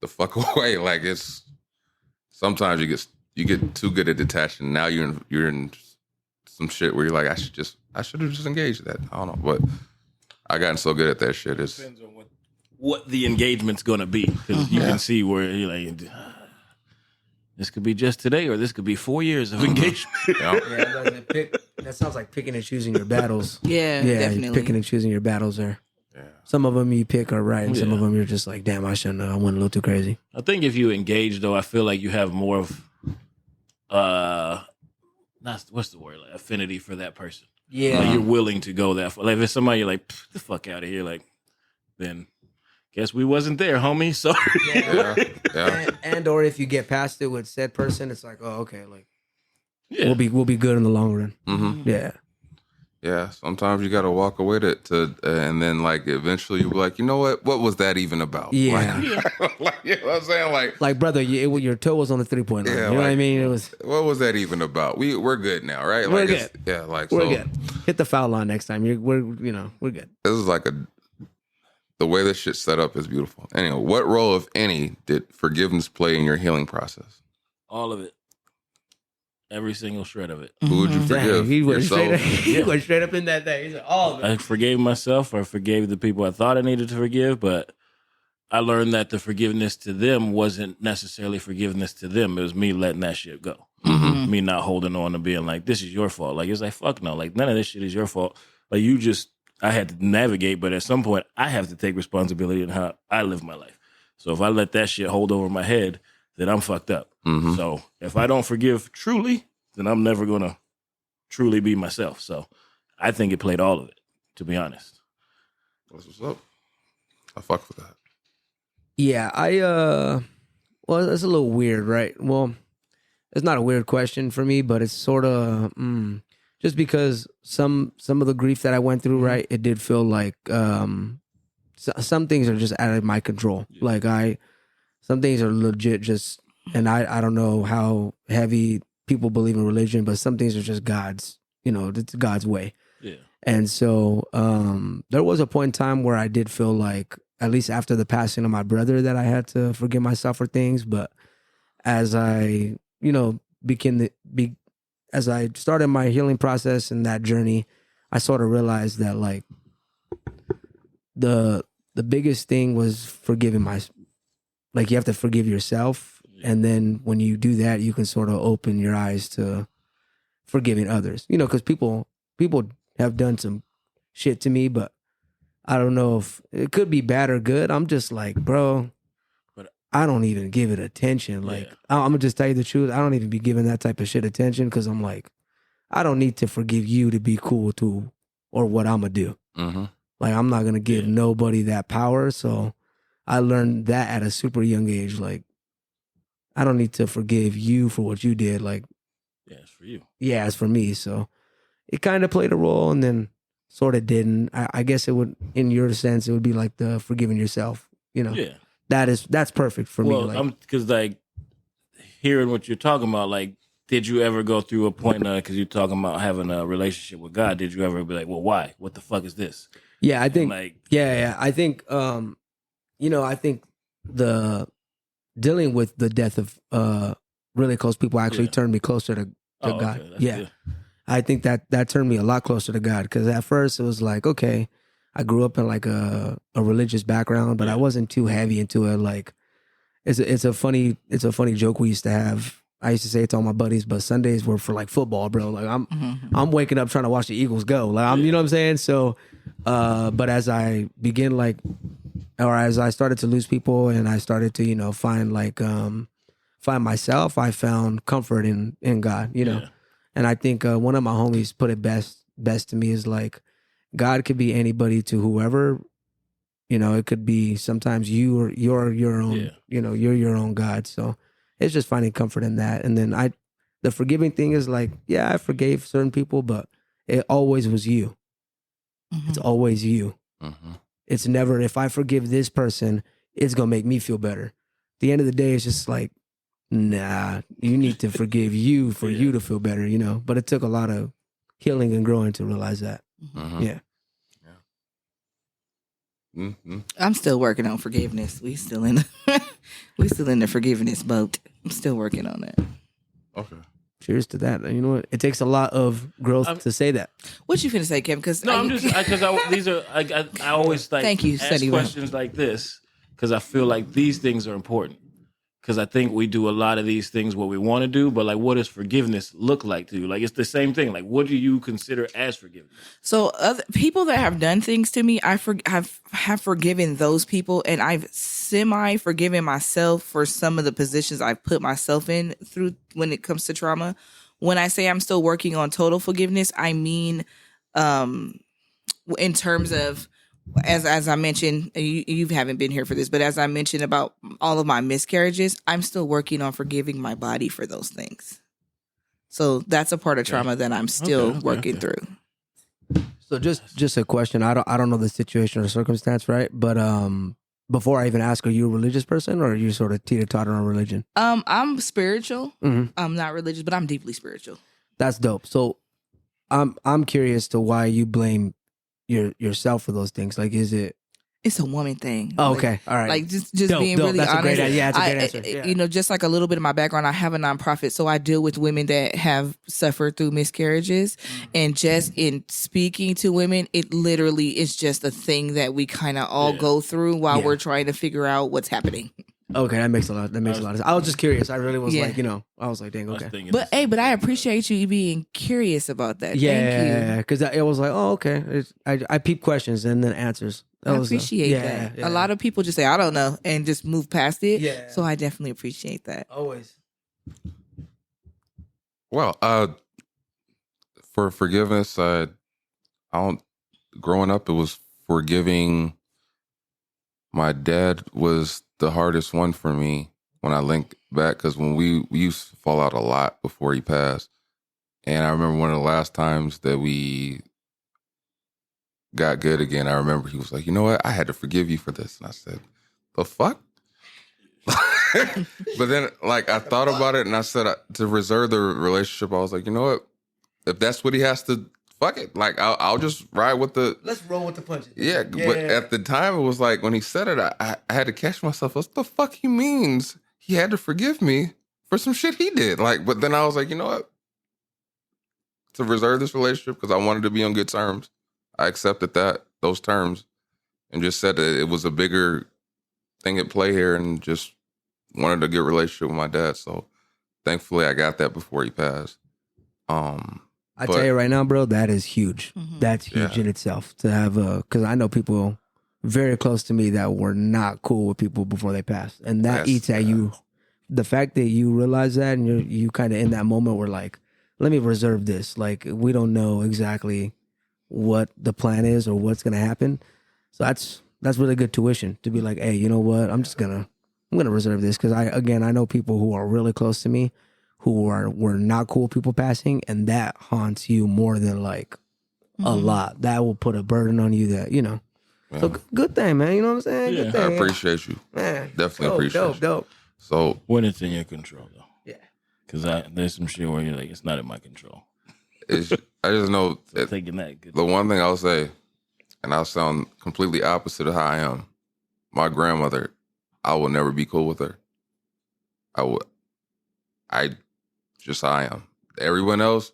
the fuck away. Like, it's sometimes you get too good at detaching. Now you're in some shit where you're like, I should have just engaged that. I don't know, but I gotten so good at that shit. It depends on what the engagement's gonna be, because you can see where you're like, this could be just today, or this could be 4 years of engagement. That sounds like picking and choosing your battles. Yeah, definitely. Picking and choosing your battles there. Yeah. Some of them you pick are right, and some of them you're just like, damn, I shouldn't have. I went a little too crazy. I think if you engage, though, I feel like you have more of, what's the word, like affinity for that person. Yeah, like you're willing to go that far. Like if it's somebody you're like, the fuck out of here, like, then guess we wasn't there, homie. Sorry. Yeah. And or if you get past it with said person, it's like, oh, okay, like we'll be good in the long run. Mm-hmm. Yeah. Yeah, sometimes you got to walk away and then like eventually you'll be like, you know what was that even about? Yeah. Like, you know what I'm saying? Like brother, your toe was on the 3-point line. Yeah, you know what I mean? It was. What was that even about? We're good now, right? We're like good. Yeah, like we're so, good. Hit the foul line next time. We're good. This is like the way this shit's set up is beautiful. Anyway, what role, if any, did forgiveness play in your healing process? All of it. Every single shred of it. Who would you forgive? He went Yourself? he went straight up in that thing. He said, all of it. I forgave myself, or forgave the people I thought I needed to forgive, but I learned that the forgiveness to them wasn't necessarily forgiveness to them. It was me letting that shit go. Mm-hmm. Me not holding on to being like, this is your fault. Like, it's like, fuck no. Like, none of this shit is your fault. Like, I had to navigate, but at some point, I have to take responsibility in how I live my life. So if I let that shit hold over my head, then I'm fucked up. Mm-hmm. So if I don't forgive truly, then I'm never going to truly be myself. So I think it played all of it, to be honest. That's what's up. I fuck with that. Yeah, well, that's a little weird, right? Well, it's not a weird question for me, but it's sort of just because some of the grief that I went through, right? It did feel like some things are just out of my control. Yeah. Like some things are legit just, and I don't know how heavy people believe in religion, but some things are just God's, it's God's way. Yeah. And so there was a point in time where I did feel like, at least after the passing of my brother, that I had to forgive myself for things. But as I, as I started my healing process and that journey, I sort of realized that like the biggest thing was forgiving like you have to forgive yourself. And then when you do that, you can sort of open your eyes to forgiving others, because people have done some shit to me, but I don't know if it could be bad or good. I'm just like, bro, I don't even give it attention. Like, I'm gonna just tell you the truth. I don't even be giving that type of shit attention because I'm like, I don't need to forgive you to be cool to or what I'm gonna do. Mm-hmm. Like I'm not gonna give nobody that power. So I learned that at a super young age. Like I don't need to forgive you for what you did. Like Yeah, it's for you. yeah, it's for me. So it kind of played a role, and then sort of didn't. I guess it would, in your sense, it would be like the forgiving yourself. You know, Yeah. that's perfect for me. Like, I'm because like hearing what you're talking about, like, did you ever go through a point because you're talking about having a relationship with God? Did you ever be like, well, why? What the fuck is this? yeah, I think, like, yeah, I think, I think the dealing with the death of really close people actually turned me closer to God. Okay, that's yeah. good. I think that turned me a lot closer to God, because at first it was like, okay, I grew up in like a religious background, but I wasn't too heavy into it. Like it's a funny joke we used to have. I used to say it to all my buddies, but Sundays were for like football, bro. Like I'm waking up trying to watch the Eagles go. Like you know what I'm saying? So but as I begin as I started to lose people and I started to, find myself, I found comfort in God, Yeah. And I think one of my homies put it best to me is like, God could be anybody to whoever. It could be sometimes you're your own, you're your own God. So it's just finding comfort in that. And then the forgiving thing is like, yeah, I forgave certain people, but it always was you. Mm-hmm. It's always you. Mm-hmm. It's never, if I forgive this person, it's going to make me feel better. At the end of the day, it's just like, nah, you need to forgive you for you to feel better, But it took a lot of healing and growing to realize that. Mm-hmm. Yeah. Mm-hmm. I'm still working on forgiveness. We still in the forgiveness boat. I'm still working on that. Okay. Cheers to that. You know what? It takes a lot of growth to say that. What you finna say, Kim? Because No, I'm just because these are I always like Thank you, ask Sunny. questions like this because I feel like these things are important. Because I think we do a lot of these things what we want to do, but like, what does forgiveness look like to you? Like, it's the same thing. Like, what do you consider as forgiveness? So other people that have done things to me, I have forgiven those people, and I've semi forgiven myself for some of the positions I've put myself in through when it comes to trauma. When I say I'm still working on total forgiveness, I mean, in terms of, as I mentioned, you haven't been here for this, but as I mentioned about all of my miscarriages, I'm still working on forgiving my body for those things. So that's a part of trauma that I'm still working through. So just a question. I don't know the situation or circumstance, right? But before I even ask, are you a religious person, or are you sort of teeter-totter on religion? I'm spiritual. Mm-hmm. I'm not religious, but I'm deeply spiritual. That's dope. So I'm curious to why you blame yourself for those things. Like, is it? It's a woman thing. Oh, okay, all right. Like just Dope, being dope. really That's honest. a great, yeah, it's a great answer. Yeah. Just like a little bit of my background, I have a nonprofit, so I deal with women that have suffered through miscarriages. And just in speaking to women, it literally is just a thing that we kind of all go through while we're trying to figure out what's happening. Okay, that makes a lot of sense. I was just curious. I really was like, I was like, dang, okay. But I appreciate you being curious about that. Thank you. Yeah, because it was like, oh, okay. I peep questions and then answers. I appreciate that. Yeah. A lot of people just say, I don't know, and just move past it. Yeah. So I definitely appreciate that. Always. Well, for forgiveness, I don't. Growing up, it was forgiving. My dad was the hardest one for me when I link back, because when we used to fall out a lot before he passed. And I remember one of the last times that we got good again, I remember he was like, you know what? I had to forgive you for this. And I said, the fuck? But then, like, I thought about it and I said, to reserve the relationship, I was like, you know what? If that's what he has to, fuck it. Like, I'll just ride with the... Let's roll with the punches. Yeah, but at the time, it was like, when he said it, I had to catch myself. What the fuck he means? He had to forgive me for some shit he did. Like, but then I was like, you know what? To reserve this relationship, because I wanted to be on good terms, I accepted those terms, and just said that it was a bigger thing at play here, and just wanted a good relationship with my dad. So thankfully, I got that before he passed. I tell you right now, bro, that is huge. Mm-hmm. That's huge in itself to have because I know people very close to me that were not cool with people before they passed, and that eats at you. The fact that you realize that, and you kind of in that moment where like, let me reserve this. Like, we don't know exactly what the plan is or what's gonna happen. So that's really good tuition to be like, hey, you know what? I'm gonna reserve this because I know people who are really close to me who were not cool people passing, and that haunts you more than like a lot. That will put a burden on you that, you know. Yeah. So good thing, man. You know what I'm saying? Yeah. Good thing. I appreciate you. Man, Definitely dope, appreciate you. dope. So When it's in your control, though. Yeah. Because there's some shit where you're like, it's not in my control. I just know So that taking that. Good. the one thing I'll say, and I'll sound completely opposite of how I am. My grandmother, I will never be cool with her. I just how I am. Everyone else,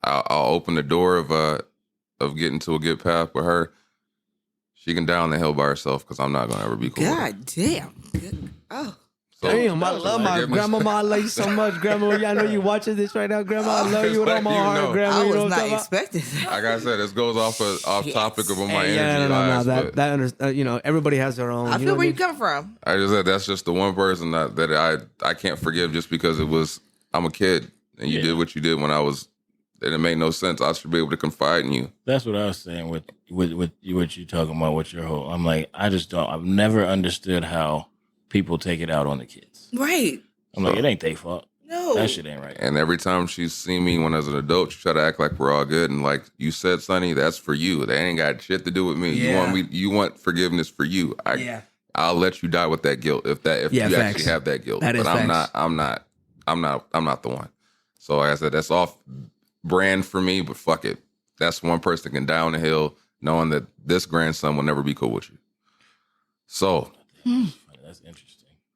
I'll open the door of getting to a good path with her. She can down the hill by herself because I'm not gonna ever be cool with her. God damn. Good. Oh. So, Damn, I love my grandmama. I love you so much, grandma. I know you watching this right now, grandma. I love you with all my You heart, know. grandma. I You know was what I'm not talking about? expecting that. like I said, this goes off topic of what my Hey, energy no. lies. but That you know, everybody has their own. I you know feel what where you mean? come from. I just said that's just the one person that I can't forgive just because I'm a kid and you did what you did when I was, and it made no sense. I should be able to confide in you. That's what I was saying with what you talking about with your whole. I'm like, I've never understood how people take it out on the kids. Right. I'm like, it ain't their fault. No. That shit ain't right. And every time she's seen me when I was an adult, she try to act like we're all good. And like you said, Sonny, that's for you. That ain't got shit to do with me. Yeah. You want forgiveness for you. I'll let you die with that guilt if you facts. actually have that guilt. That is but facts. I'm not the one. So like I said, that's off brand for me, but fuck it. That's one person that can down the hill knowing that this grandson will never be cool with you. So That's interesting.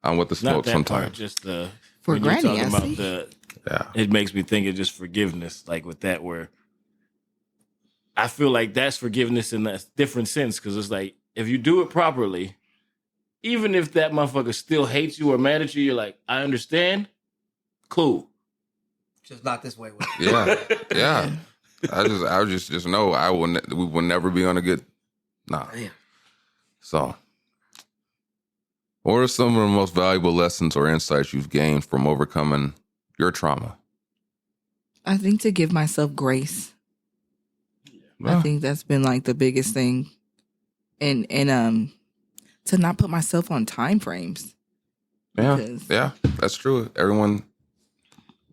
I'm with the Not smoke that sometimes. part, just the For when you're Granny, talking I about see. Yeah. it makes me think of just forgiveness, like with that, where I feel like that's forgiveness in a different sense, because it's like if you do it properly, even if that motherfucker still hates you or mad at you, you're like, I understand, cool. Just not this way. With Yeah. I just know we will never be on a good. Nah. Damn. So, what are some of the most valuable lessons or insights you've gained from overcoming your trauma? I think to give myself grace. I think that's been like the biggest thing. And to not put myself on time frames. Because- Yeah, that's true. Everyone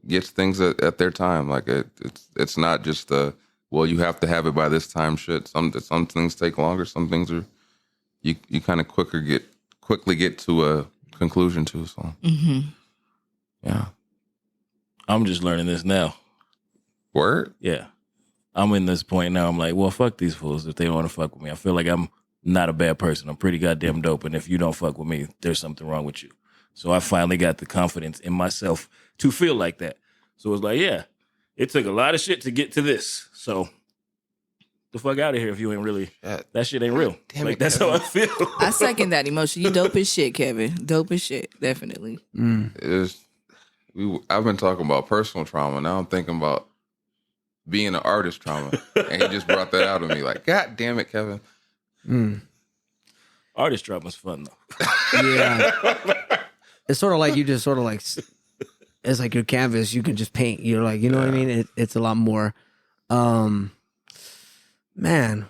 gets things at their time. Like it's not just well, you have to have it by this time. Shit, some things take longer. Some things are you kind of quickly get to a conclusion to. So yeah, I'm just learning this now. word. Yeah. I'm in this point now. I'm like, well, fuck these fools if they don't want to fuck with me. I feel like I'm not a bad person. I'm pretty goddamn dope. And if you don't fuck with me, there's something wrong with you. So I finally got the confidence in myself to feel like that. So it's like, yeah, it took a lot of shit to get to this. So the fuck out of here if you ain't really, that shit ain't real. Damn like, it, that's Kevin. how I feel. I second that emotion. You dope as shit, Kevin. Dope as shit. Definitely. I've been talking about personal trauma. Now I'm thinking about being an artist trauma, and he just brought that out of me. Like, God damn it, Kevin. Artist drama's fun, though. Yeah. It's sort of like you just sort of like, it's like your canvas. You can just paint. You're like, you know what I mean? It's a lot more. Man,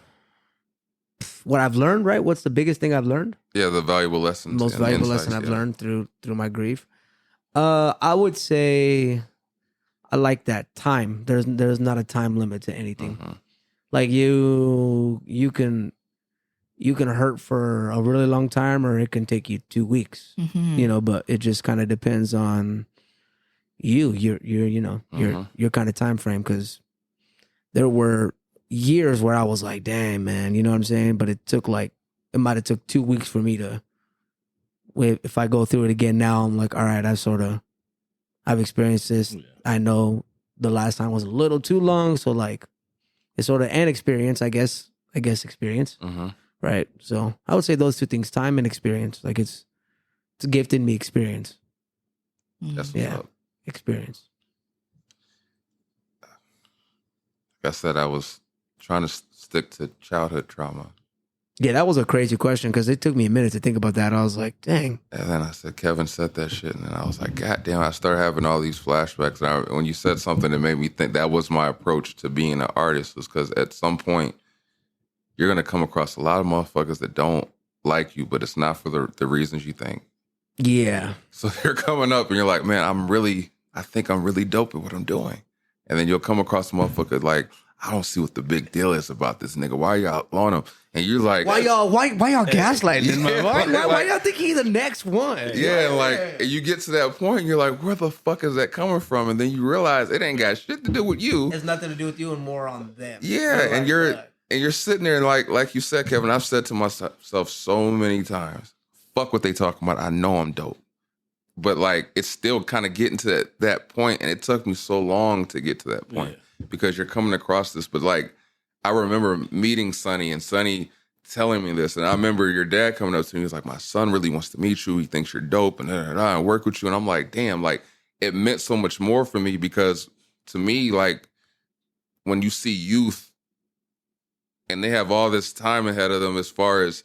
what I've learned, right? What's the biggest thing I've learned? Yeah, the valuable lessons. Most and valuable insights, lesson I've learned through my grief. I would say I like that time. There's not a time limit to anything. Like you can hurt for a really long time, or it can take you 2 weeks. You know, but it just kind of depends on your kind of time frame. Because there were years where I was like, damn, man, you know what I'm saying? But it might have took 2 weeks for me to. If I go through it again now, I'm like, all right, I've experienced this. Yeah. I know the last time was a little too long, so like it's sort of an experience, I guess experience, right? So I would say those two things: time and experience. Like it's gifted me experience. That's what's up. Experience. Like I said, I was trying to stick to childhood trauma. Yeah, that was a crazy question because it took me a minute to think about that. I was like, dang. And then I said, Kevin said that shit. And then I was like, God damn, I started having all these flashbacks. And when you said something that made me think that was my approach to being an artist, was because at some point, you're going to come across a lot of motherfuckers that don't like you, but it's not for the reasons you think. Yeah. So they're coming up and you're like, man, I think I'm really dope at what I'm doing. And then you'll come across a motherfucker like, I don't see what the big deal is about this nigga. Why y'all on him? And you're like, why y'all gaslighting him? Yeah, Why y'all think he's the next one? Yeah, like you get to that point, and you're like, where the fuck is that coming from? And then you realize it ain't got shit to do with you. It's nothing to do with you and more on them. Yeah, and you're sitting there like you said, Kevin. I've said to myself so many times, fuck what they talking about. I know I'm dope. But like it's still kind of getting to that point, and it took me so long to get to that point because you're coming across this. But like I remember meeting Sonny and Sonny telling me this, and I remember your dad coming up to me. He was like, "My son really wants to meet you. He thinks you're dope, and work with you." And I'm like, "Damn!" Like it meant so much more for me because to me, like when you see youth and they have all this time ahead of them as far as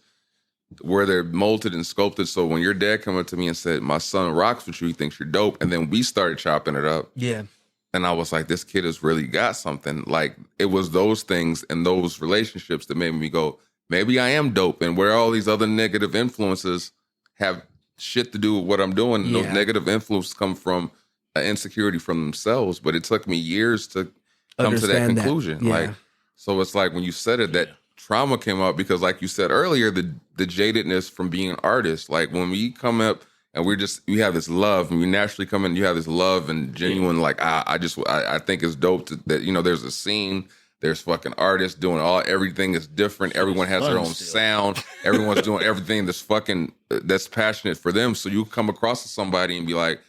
where they're molded and sculpted. So when your dad came up to me and said, my son rocks with you, he thinks you're dope. And then we started chopping it up. Yeah. And I was like, this kid has really got something. Like it was those things and those relationships that made me go, maybe I am dope. And where all these other negative influences have shit to do with what I'm doing. And those negative influences come from insecurity from themselves. But it took me years to come to that conclusion. Yeah. Like, so it's like when you said it, that trauma came up because like you said earlier, the jadedness from being an artist, like when we come up and we have this love and we naturally come in, you have this love and genuine, like, I think it's dope that, you know, there's a scene, there's fucking artists doing everything is different. Everyone has their own sound. Everyone's doing everything that's passionate for them. So you come across somebody and be like,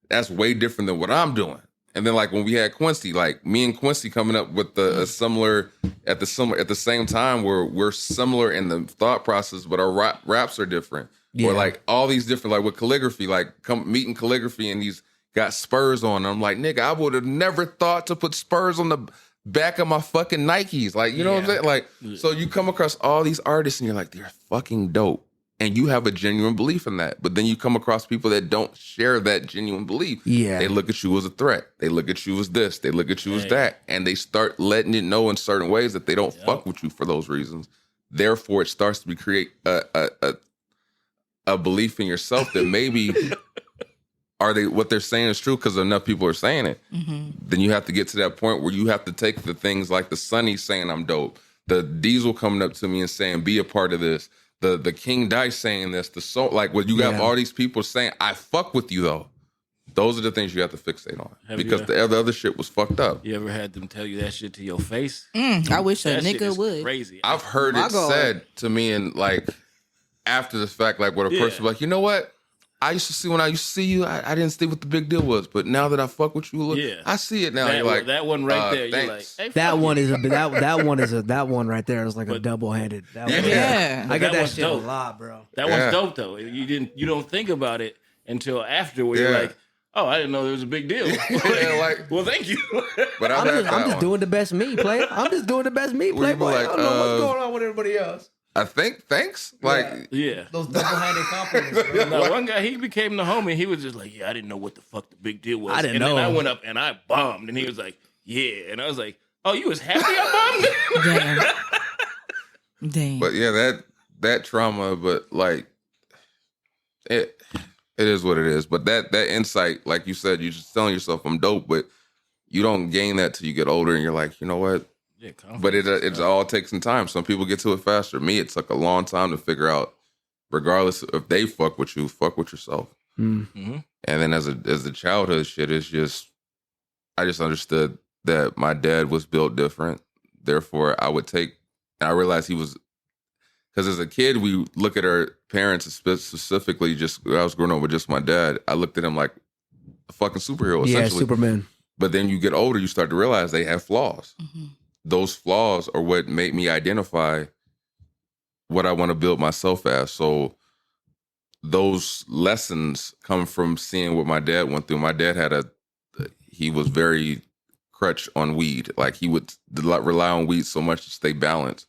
that's way different than what I'm doing. And then like when we had Quincy, like me and Quincy coming up with a similar at the same time where we're similar in the thought process, but our raps are different. Yeah. Or like all these different, like with calligraphy, like meeting calligraphy and he's got spurs on. I'm like, nigga, I would have never thought to put spurs on the back of my fucking Nikes. Like, you know what I'm saying? Like, so you come across all these artists and you're like, they're fucking dope. And you have a genuine belief in that. But then you come across people that don't share that genuine belief. Yeah. They look at you as a threat. They look at you as this. They look at you as that. And they start letting it know in certain ways that they don't fuck with you for those reasons. Therefore, it starts to create a belief in yourself that maybe what they're saying is true because enough people are saying it. Mm-hmm. Then you have to get to that point where you have to take the things like the Sonny saying I'm dope, the Diesel coming up to me and saying be a part of this, the King Dice saying this, when you got all these people saying, I fuck with you though. Those are the things you have to fixate on because the other shit was fucked up. You ever had them tell you that shit to your face? I wish a nigga would. Crazy. I've heard it said to me and like after the fact, like what a person like, you know what? When I used to see you, I didn't see what the big deal was, but now that I fuck with you, I see it now. That, you're like that one right there. Thanks. You're like, hey, that one right there is like a double-handed. I got that shit dope. A lot, bro. That one's dope though. You don't think about it until after where you're like, oh, I didn't know there was a big deal. Well, thank you. But I'm just doing the best me, player. I'm just doing the best me, player. I don't know what's going on with everybody else. I think, thanks. Like, those double-handed compliments, bro. No, one guy, he became the homie. He was just like, yeah, I didn't know what the fuck the big deal was. I didn't know. And then I went up and I bombed. And he was like, yeah. And I was like, oh, you was happy I bombed? Damn. But yeah, that trauma, but like, it is what it is. But that insight, like you said, you're just telling yourself I'm dope, but you don't gain that till you get older and you're like, you know what? Yeah, but it all takes some time. Some people get to it faster. Me, it took a long time to figure out, regardless if they fuck with you, fuck with yourself. Mm-hmm. And then as a childhood shit, it's just, I just understood that my dad was built different. Therefore, I realized he was, because as a kid, we look at our parents, specifically just, I was growing up with just my dad. I looked at him like a fucking superhero, essentially. Yeah, Superman. But then you get older, you start to realize they have flaws. Mm-hmm. Those flaws are what made me identify what I want to build myself as. So those lessons come from seeing what my dad went through. My dad he was very crutch on weed. Like he would rely on weed so much to stay balanced.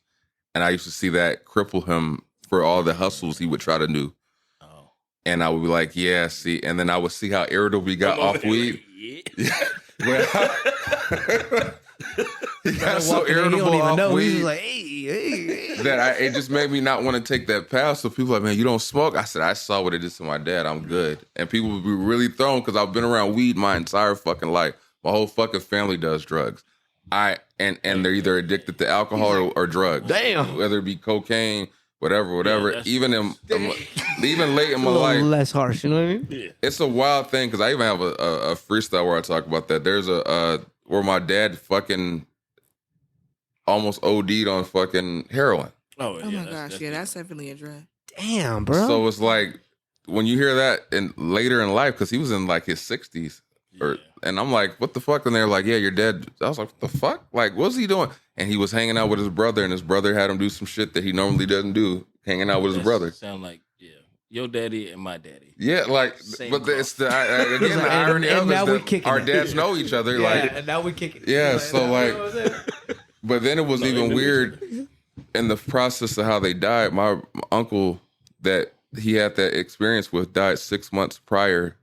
And I used to see that cripple him for all the hustles he would try to do. Oh. And I would be like, yeah, see. And then I would see how irritable he got off weed. He got so irritable off weed. He was like, hey. That it just made me not want to take that path. So people like, man, you don't smoke? I said, I saw what it did to my dad. I'm good. And people would be really thrown because I've been around weed my entire fucking life. My whole fucking family does drugs. And they're either addicted to alcohol or drugs. Damn. Whether it be cocaine, whatever. Yeah, even late in my A little life. less harsh, you know what I mean? Yeah. It's a wild thing because I even have a freestyle where I talk about that. There's where my dad fucking almost OD'd on fucking heroin. Oh my gosh, that's definitely a drug. Damn, bro. So it's like when you hear that later in life, because he was in like his 60s, and I'm like, what the fuck? And they're like, yeah, you're dead. I was like, what the fuck? Like, what's he doing? And he was hanging out with his brother, and his brother had him do some shit that he normally doesn't do, hanging out with his brother. Sound like, your daddy and my daddy. Yeah, like, Same but it's the again Like, the irony and of now it we is that kicking our it. dads know each other. yeah, Like, and now we kick it. yeah, so like, but then it was No, they even knew each weird in the process of how they died. My uncle that he had that experience with died 6 months prior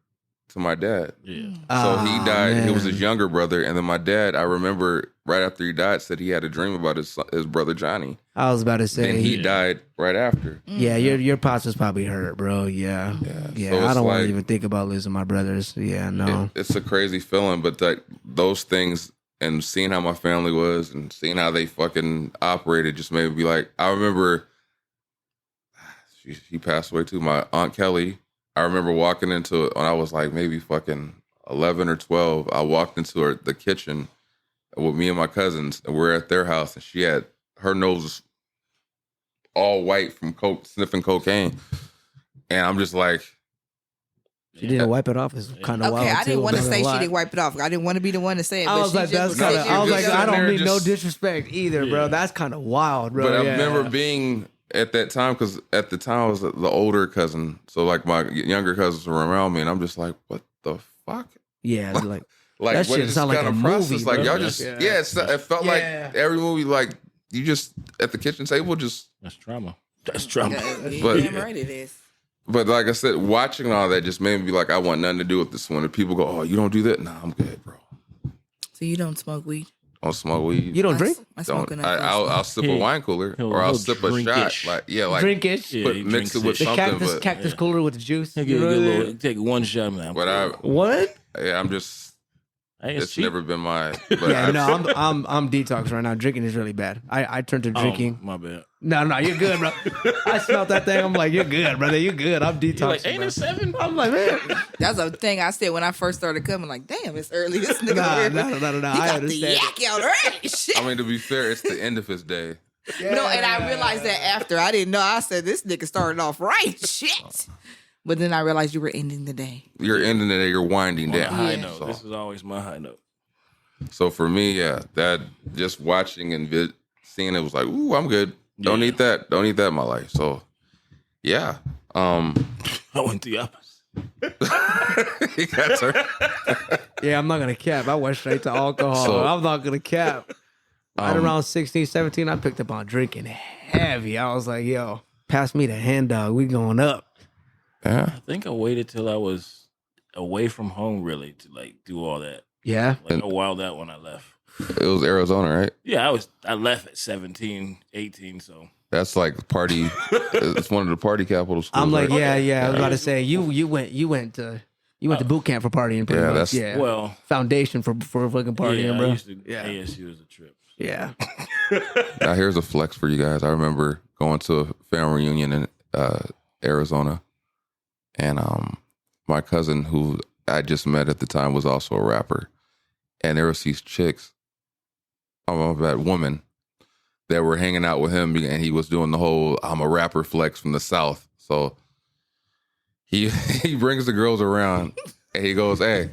to my dad. Yeah. So he died. Man. He was his younger brother, and then my dad, I remember right after he died, said he had a dream about his brother Johnny. I was about to say. Then he died right after. Yeah, your pops was probably hurt, bro. Yeah. Yeah. So I it's don't want like- to even think about losing my brothers. Yeah, no. It's a crazy feeling, but like those things and seeing how my family was and seeing how they fucking operated just made me be like, I remember she passed away too. My Aunt Kelly, I remember walking into it when I was like maybe fucking 11 or 12. I walked into the kitchen with me and my cousins, and we're at their house, and she had her nose was all white from sniffing cocaine, and I'm just like, She didn't wipe it off. It's kind of wild. Okay, I didn't want to too, say I'm not she gonna didn't wipe it off. I didn't want to be the one to say it. lie. I but was she like, just that's was kind of. sitting I was there like, just I don't there mean no just- disrespect either, bro. Yeah. That's kind of wild, bro. but I Yeah. remember being at that time because at the time I was the older cousin, so like my younger cousins were around me, and I'm just like, what the fuck? Yeah, like Like That what shit is sound like kind a of process? movie, Like bro. y'all just Yeah. it felt Yeah. like every movie, like you just at the kitchen table just. That's trauma. That's trauma. But- Damn right it is. But like I said, watching all that just made me be like, I want nothing to do with this one. And people go, oh, you don't do that? Nah, I'm good, bro. So you don't smoke weed? I don't smoke weed. you don't drink. I smoke Don't. enough. I'll sip a wine cooler or I'll sip a shot. drink-ish. Like Drink-ish. Yeah, but he mix it drinks with it. The something. cactus cooler with the juice. Take, You know what I mean? take one shot, man. But What? I'm just. Hey, It's cheap. never been my. But Yeah, no, I'm detox right now. Drinking is really bad. I turned to drinking. Oh, my bad. No, you're good, bro. I smelled that thing. I'm like, you're good, brother. You're good. I'm detoxing. You're like, ain't bro. it 7? I'm like, man. That's a thing I said when I first started coming. Like, damn, it's early. This nigga Nah, here, no. he I got the understand. yak out early. Shit. I mean, to be fair, it's the end of his day. No, and I realized that after. I didn't know. I said, this nigga started off right. Shit. But then I realized you were ending the day. You're ending the day. You're winding On a down. high Yeah. note. So- This is always my high note. So for me, yeah, that just watching and seeing it was like, ooh, I'm good. Don't Yeah. need that. Don't need that in my life. So, yeah. I went the opposite. He got her. Yeah, I'm not gonna cap. I went straight to alcohol. So- I'm not gonna cap. Right around 16, 17, I picked up on drinking heavy. I was like, yo, pass me the hand dog. We going up. Yeah. I think I waited till I was away from home, really, to like do all that. Yeah. Like I wilded out when I left. It was Arizona, right? Yeah, I left at 17, 18, so. That's like party. It's one of the party capitals. I'm like, right? yeah. I was about to say, you went to boot camp for partying. Pretty Yeah, much. that's- Yeah. Well, foundation for fucking partying, yeah, bro. I used to, Yeah. ASU was a trip. Yeah. Now here's a flex for you guys. I remember going to a family reunion in Arizona, and my cousin, who I just met at the time, was also a rapper, and there was these chicks, that woman, that were hanging out with him, and he was doing the whole "I'm a rapper" flex from the South. So he brings the girls around, and he goes, "Hey,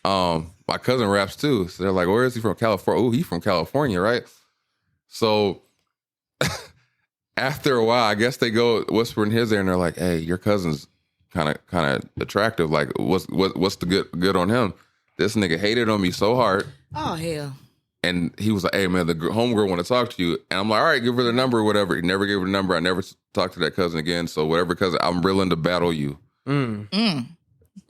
my cousin raps too." So they're like, "Where is he from? California?" "Oh, he's from California, right?" So after a while, I guess they go whisper in his ear, and they're like, "Hey, your cousin's kind of attractive. Like, what's the good on him?" This nigga hated on me so hard. Oh, hell. And he was like, "Hey man, the homegirl want to talk to you." And I'm like, "All right, give her the number or whatever." He never gave her the number. I never talked to that cousin again. So whatever cousin, I'm willing to battle you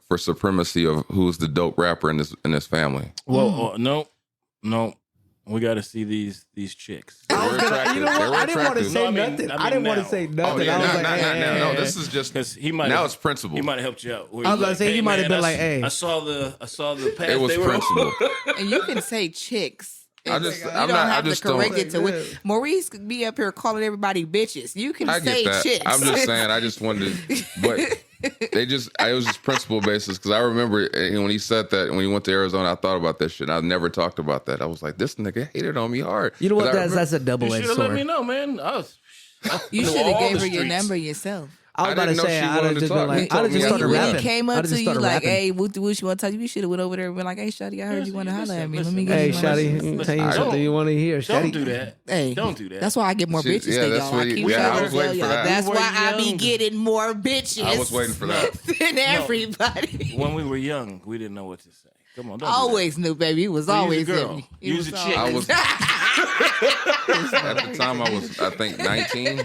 for supremacy of who's the dope rapper in this family. Well, no. We got to see these chicks. They were attractive. You know what? They were I didn't want to attractive. say No, I mean- nothing. I mean I didn't want to now. say nothing. Oh yeah, I was not like, now. No, hey. this is just Because he might now have, it's principle. He might have helped you out. I was about to say, he might have been like, hey. I saw the path It was they were on." principle. And you can say chicks. I just- you I'm don't not- I have just to correct don't- it to what Maurice could be up here calling everybody bitches. You can I say get that. chicks. I'm just saying. I just wanted to, but it was just principle basis because I remember when he said that when he went to Arizona, I thought about that shit. And I never talked about that. I was like, this nigga hated on me hard. You know what? 'Cause I That's a You double-edged should have let me sword. know, man. You know should have all gave the her your streets. number yourself. I was I about to didn't know say, she I'd wanted have to just talk. been like, He I'd told have me just I started could When rap. he rapping. came I'd up have to just you started like, rapping. hey, what you want to tell you? You should have went over there and been like, hey, Shawty, I heard you want to holler at me. Let me get Hey, you Shotty, tell you something you want to hear. Don't Shotty. do that. Hey, Don't do that. That's why I get more Shit, bitches yeah, than that's y'all. what I he- keep yeah, I trying was to waiting tell for y'all. that. That's We why were I be young. getting more bitches. I was waiting for that. than everybody. When we were young, we didn't know what to say. Come on, don't Always knew, baby. It was Well, always use a girl. in me. It Use was a chick. I always- was at the time I think 19.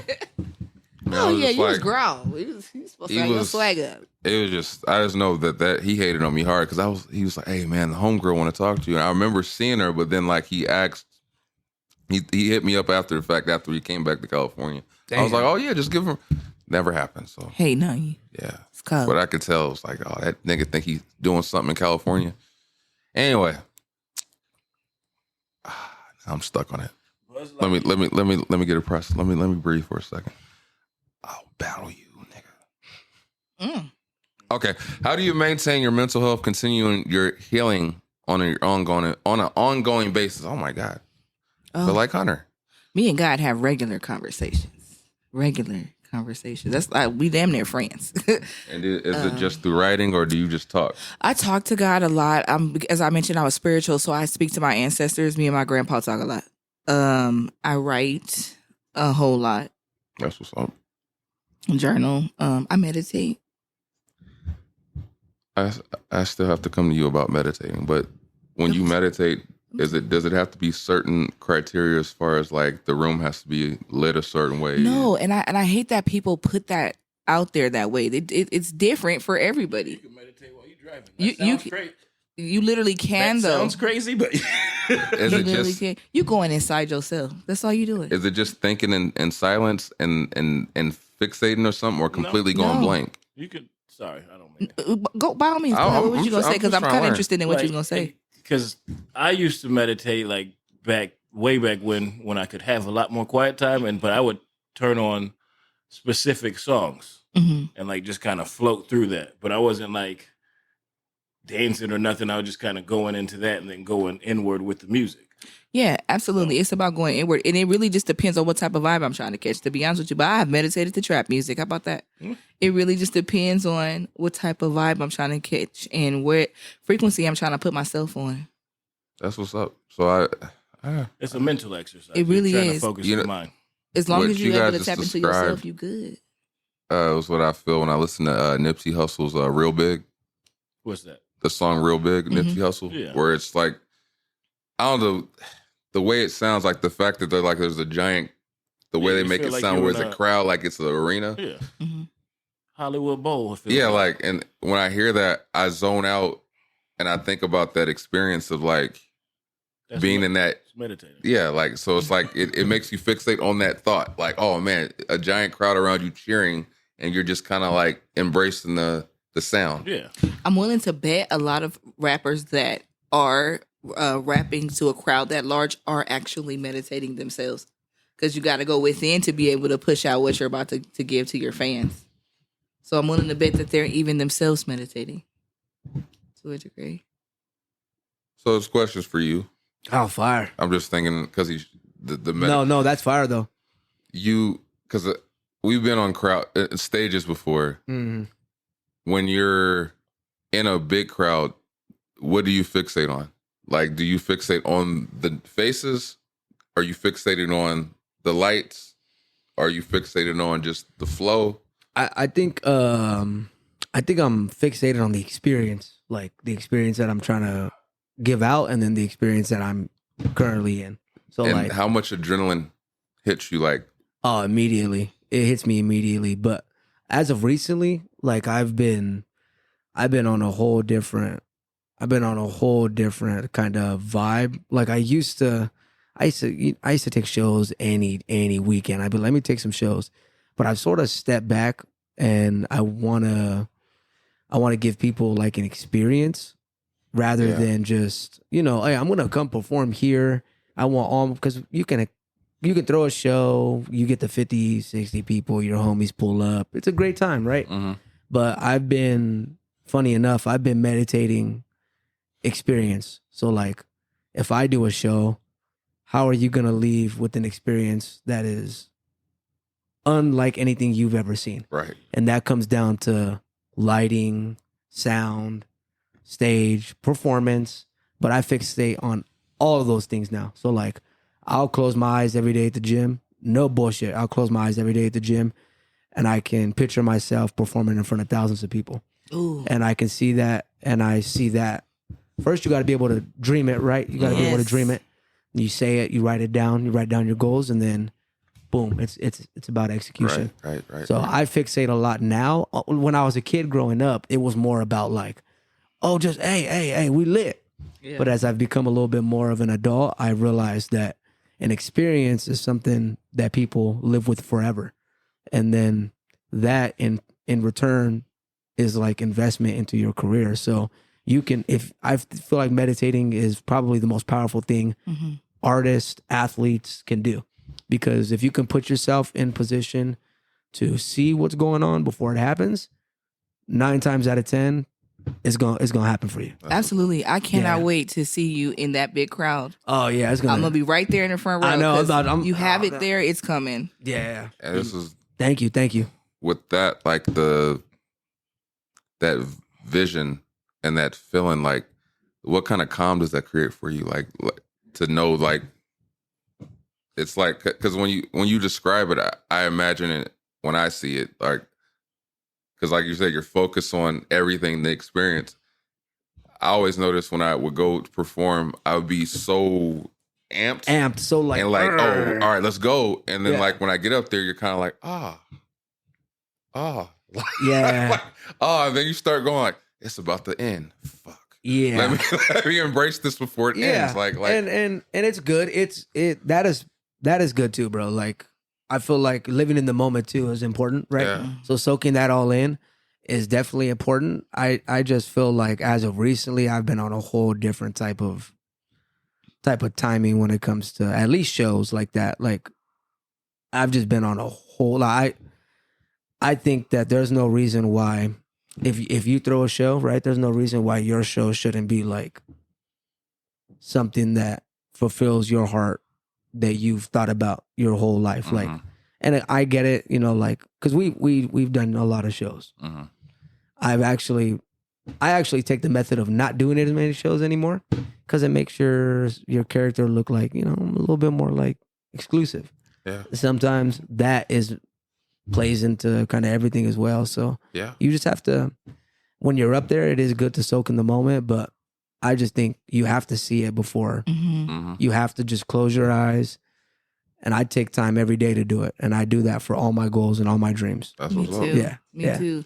Man, I Oh yeah, just you was like- grown. You was supposed to He have your was- swag up. It was just I just know that he hated on me hard because he was like, hey man, the homegirl want to talk to you. And I remember seeing her, but then like he hit me up after the fact after he came back to California. I was like, oh yeah, just give him. Never happened. So Hey, no, you. yeah, It's cold. but I could tell it was like, oh, that nigga think he's doing something in California. Anyway, I'm stuck on it. Let me get a press. Let me breathe for a second. I'll battle you, nigga. Okay. How do you maintain your mental health, continuing your healing on an ongoing basis? Oh my God. Oh. But like Hunter. Me and God have regular conversations. That's like we damn near friends. And is it just through writing or do you just talk? I talk to God a lot. As I mentioned, I was spiritual, so I speak to my ancestors. Me and my grandpa talk a lot. I write a whole lot. That's what's up. Journal. I meditate. I still have to come to you about meditating, but when you meditate, does it have to be certain criteria as far as like the room has to be lit a certain way? No, and I hate that people put that out there that way. It's different for everybody. You can meditate while you're driving. You- That you sounds great. You literally can That though. sounds crazy, but Is You it literally just can. You going inside yourself. That's all you doing. is it just thinking in silence and fixating or something, or completely going No. blank? you could. Sorry, I don't mean that. Go by all means. Go I'm- ahead. What was you I'm gonna say? Because just I'm trying to kind of learn. interested in what you was gonna say. Because I used to meditate like way back when I could have a lot more quiet time, but I would turn on specific songs Mhm. and like just kind of float through that. But I wasn't like dancing or nothing. I was just kind of going into that and then going inward with the music. Yeah, absolutely. It's about going inward, and it really just depends on what type of vibe I'm trying to catch. To be honest with you, but I have meditated to trap music. How about that? It really just depends on what type of vibe I'm trying to catch and what frequency I'm trying to put myself on. That's what's up. So It's a mental exercise. It really You're trying is. to focus You your know- mind. As long What as you you're able guys to just tap into described- yourself, you good. it was what I feel when I listen to Nipsey Hussle's "Real Big." What's that? The song "Real Big," Mhm. Nipsey Hussle, Yeah. where it's like I don't know the way it sounds, like the fact that they're like there's a giant, the way Yeah, they you make feel it like sound you're where in it's a a- crowd, like it's an arena. Yeah. Mhm. Hollywood Bowl. it feels Yeah, like, and when I hear that, I zone out and I think about that experience of like That's being what- in that. it's meditating. Yeah, like, so it's like it makes you fixate on that thought. Like, oh man, a giant crowd around you cheering and you're just kind of like embracing the sound. Yeah. I'm willing to bet a lot of rappers that are rapping to a crowd that large are actually meditating themselves. Because you got to go within to be able to push out what you're about to give to your fans. So I'm willing to bet that they're even themselves meditating to a degree. So it's questions for you. Oh, fire. I'm just thinking because the No, that's fire though. because we've been on crowd stages before. Mhm. When you're in a big crowd, what do you fixate on? Like, do you fixate on the faces? Are you fixated on the lights? Are you fixated on just the flow? I think I'm fixated on the experience, like the experience that I'm trying to give out, and then the experience that I'm currently in. So And like, how much adrenaline hits you? Like, oh, immediately. It hits me immediately. But as of recently, like I've been on a whole different kind of vibe. Like I used to take shows any weekend. I'd be let me take some shows. But I've sort of stepped back and I wanna give people like an experience rather than just, hey, I'm gonna come perform here. I want all because you can throw a show, you get the 50, 60 people, your homies pull up. It's a great time, right? mm-hmm. But funny enough, I've been meditating experience. So like, if I do a show, how are you going to leave with an experience that is unlike anything you've ever seen? Right. And that comes down to lighting, sound, stage, performance. But I fixate on all of those things now. So like, I'll close my eyes every day at the gym. No bullshit. I'll close my eyes every day at the gym and I can picture myself performing in front of thousands of people. Ooh. And I can see that. And I see that. First, you got to be able to dream it, right? You got to be able to dream it. You say it, you write it down, you write down your goals, and then boom, it's about execution. Right. So I fixate a lot now. When I was a kid growing up, it was more about like, oh, just, hey, we lit. Yeah. But as I've become a little bit more of an adult, I realized that an experience is something that people live with forever. And then that in return is like investment into your career. So you can, if I feel like meditating is probably the most powerful thing artists, athletes can do. Because if you can put yourself in position to see what's going on before it happens, 9 times out of 10, it's gonna happen for you. Absolutely. I cannot wait to see you in that big crowd. Oh yeah, I'm gonna be right there in the front row. I know. You have it there. It's coming. Yeah. And this is Thank you. with that, like that vision and that feeling. Like, what kind of calm does that create for you? Like to know, like, it's like because when you describe it, I imagine it when I see it, like. Because like you said, you're focused on everything, the experience. I always notice when I would go to perform, I would be so amped. So like. And like, oh, all right, let's go. And then like when I get up there, you're kind of like, Yeah. like, and then you start going like, it's about to end. Fuck. Yeah. Let me embrace this before it ends. Like and it's good. That is good too, bro. Like, I feel like living in the moment too is important, right? Yeah. So soaking that all in is definitely important. I just feel like as of recently, I've been on a whole different type of timing when it comes to at least shows like that. Like I've just been on a whole lot. I think that there's no reason why if you throw a show, right, there's no reason why your show shouldn't be like something that fulfills your heart that you've thought about your whole life. Like, and I get it, like, cause we've done a lot of shows. I actually take the method of not doing it as many shows anymore cause it makes your character look like, a little bit more like exclusive. Yeah. Sometimes that plays into kind of everything as well. So you just have to, when you're up there, it is good to soak in the moment, but I just think you have to see it before. You have to just close your eyes. And I take time every day to do it. And I do that for all my goals and all my dreams. That's Me what's too. up. Yeah. Me too.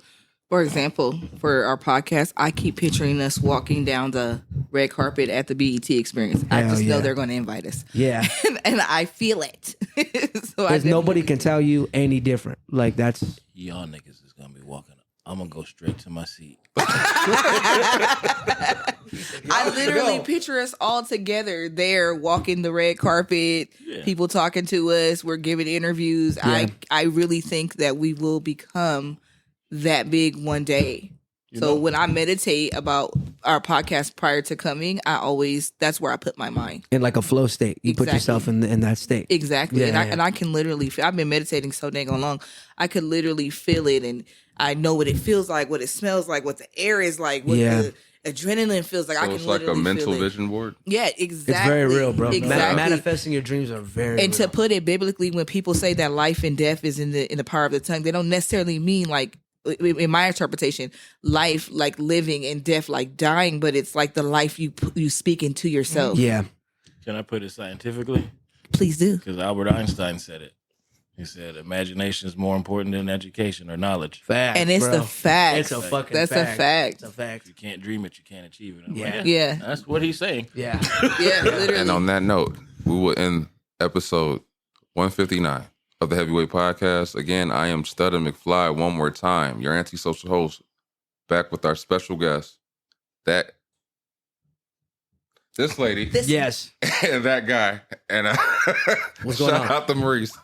For example, for our podcast, I keep picturing us walking down the red carpet at the BET experience. I just know they're going to invite us. Yeah. and I feel it. Because nobody can tell you any different. Like that's... Y'all niggas is going to be walking up. I'm going to go straight to my seat. I literally picture us all together there walking the red carpet, people talking to us, we're giving interviews. Yeah. I really think that we will become that big one day. When I meditate about our podcast prior to coming, that's where I put my mind. In like a flow state. You put yourself in that state. Exactly. And I can literally feel, I've been meditating so dang long, I could literally feel it, and I know what it feels like, what it smells like, what the air is like, what the adrenaline feels like. So I can it's like a mental vision board? Yeah, exactly. It's very real, bro. Exactly. Manifesting your dreams are very and real. to put it biblically, when people say that life and death is in the power of the tongue, they don't necessarily mean like, in my interpretation, life like living and death like dying, but it's like the life you speak into yourself. Yeah. Can I put it scientifically? Please do. Because Albert Einstein said it. He said, imagination is more important than education or knowledge. Fact, And it's bro. the fact. It's a fucking That's fact. a fact. It's a fact. If you can't dream it, you can't achieve it. I'm Yeah. like, Yeah. That's what he's saying. Yeah. Yeah, literally. And on that note, we will end episode 159 of the Heavyweight Podcast. Again, I am Studder McFly one more time, your antisocial host, back with our special guest, this lady, Yes. and that guy. And What's going shout on? out to Maurice.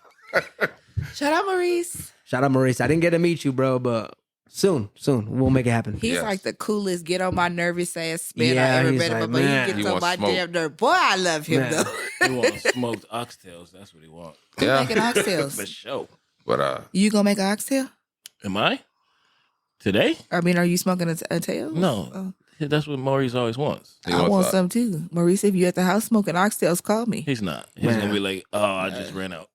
Shout out, Maurice. Shout out, Maurice. I didn't get to meet you, bro, but soon. We'll make it happen. He's Yes. like the coolest, get on my nervous ass man Yeah, I ever he's met. like, But he man. gets He on wants my smoke. damn nerve. Boy, I love him, Man. though. He wants smoked oxtails. That's what he wants. Who making For oxtails? sure. But You gonna make an oxtail? Am I? Today? I mean, are you smoking a tail? No. Oh. That's what Maurice always wants. he I wants want that. some too. Maurice, if you at the house smoking oxtails, call me. He's not. He's Man. going to be like, oh, I just ran out.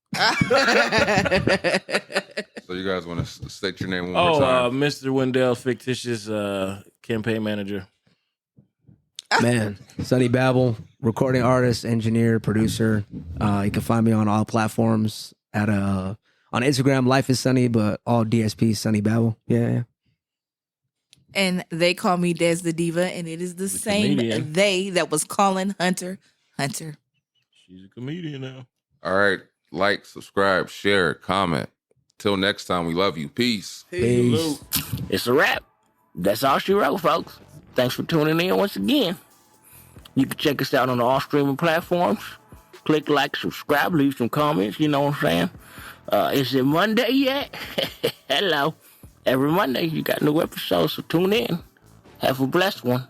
So you guys want to state your name one more time? Mr. Wendell, fictitious campaign manager. Man, Sonny Babel, recording artist, engineer, producer. You can find me on all platforms on Instagram, Life is Sunny, but all DSP, Sonny Babel. Yeah. And they call me Des the Diva, and it is the same comedian. they that was calling Hunter. She's a comedian now. All right. Like, subscribe, share, comment. Till next time, we love you. Peace. Peace. It's a wrap. That's all she wrote, folks. Thanks for tuning in once again. You can check us out on all streaming platforms. Click like, subscribe, leave some comments. You know what I'm saying? Is it Monday yet? Hello. Every Monday, you got new episodes, so tune in. Have a blessed one.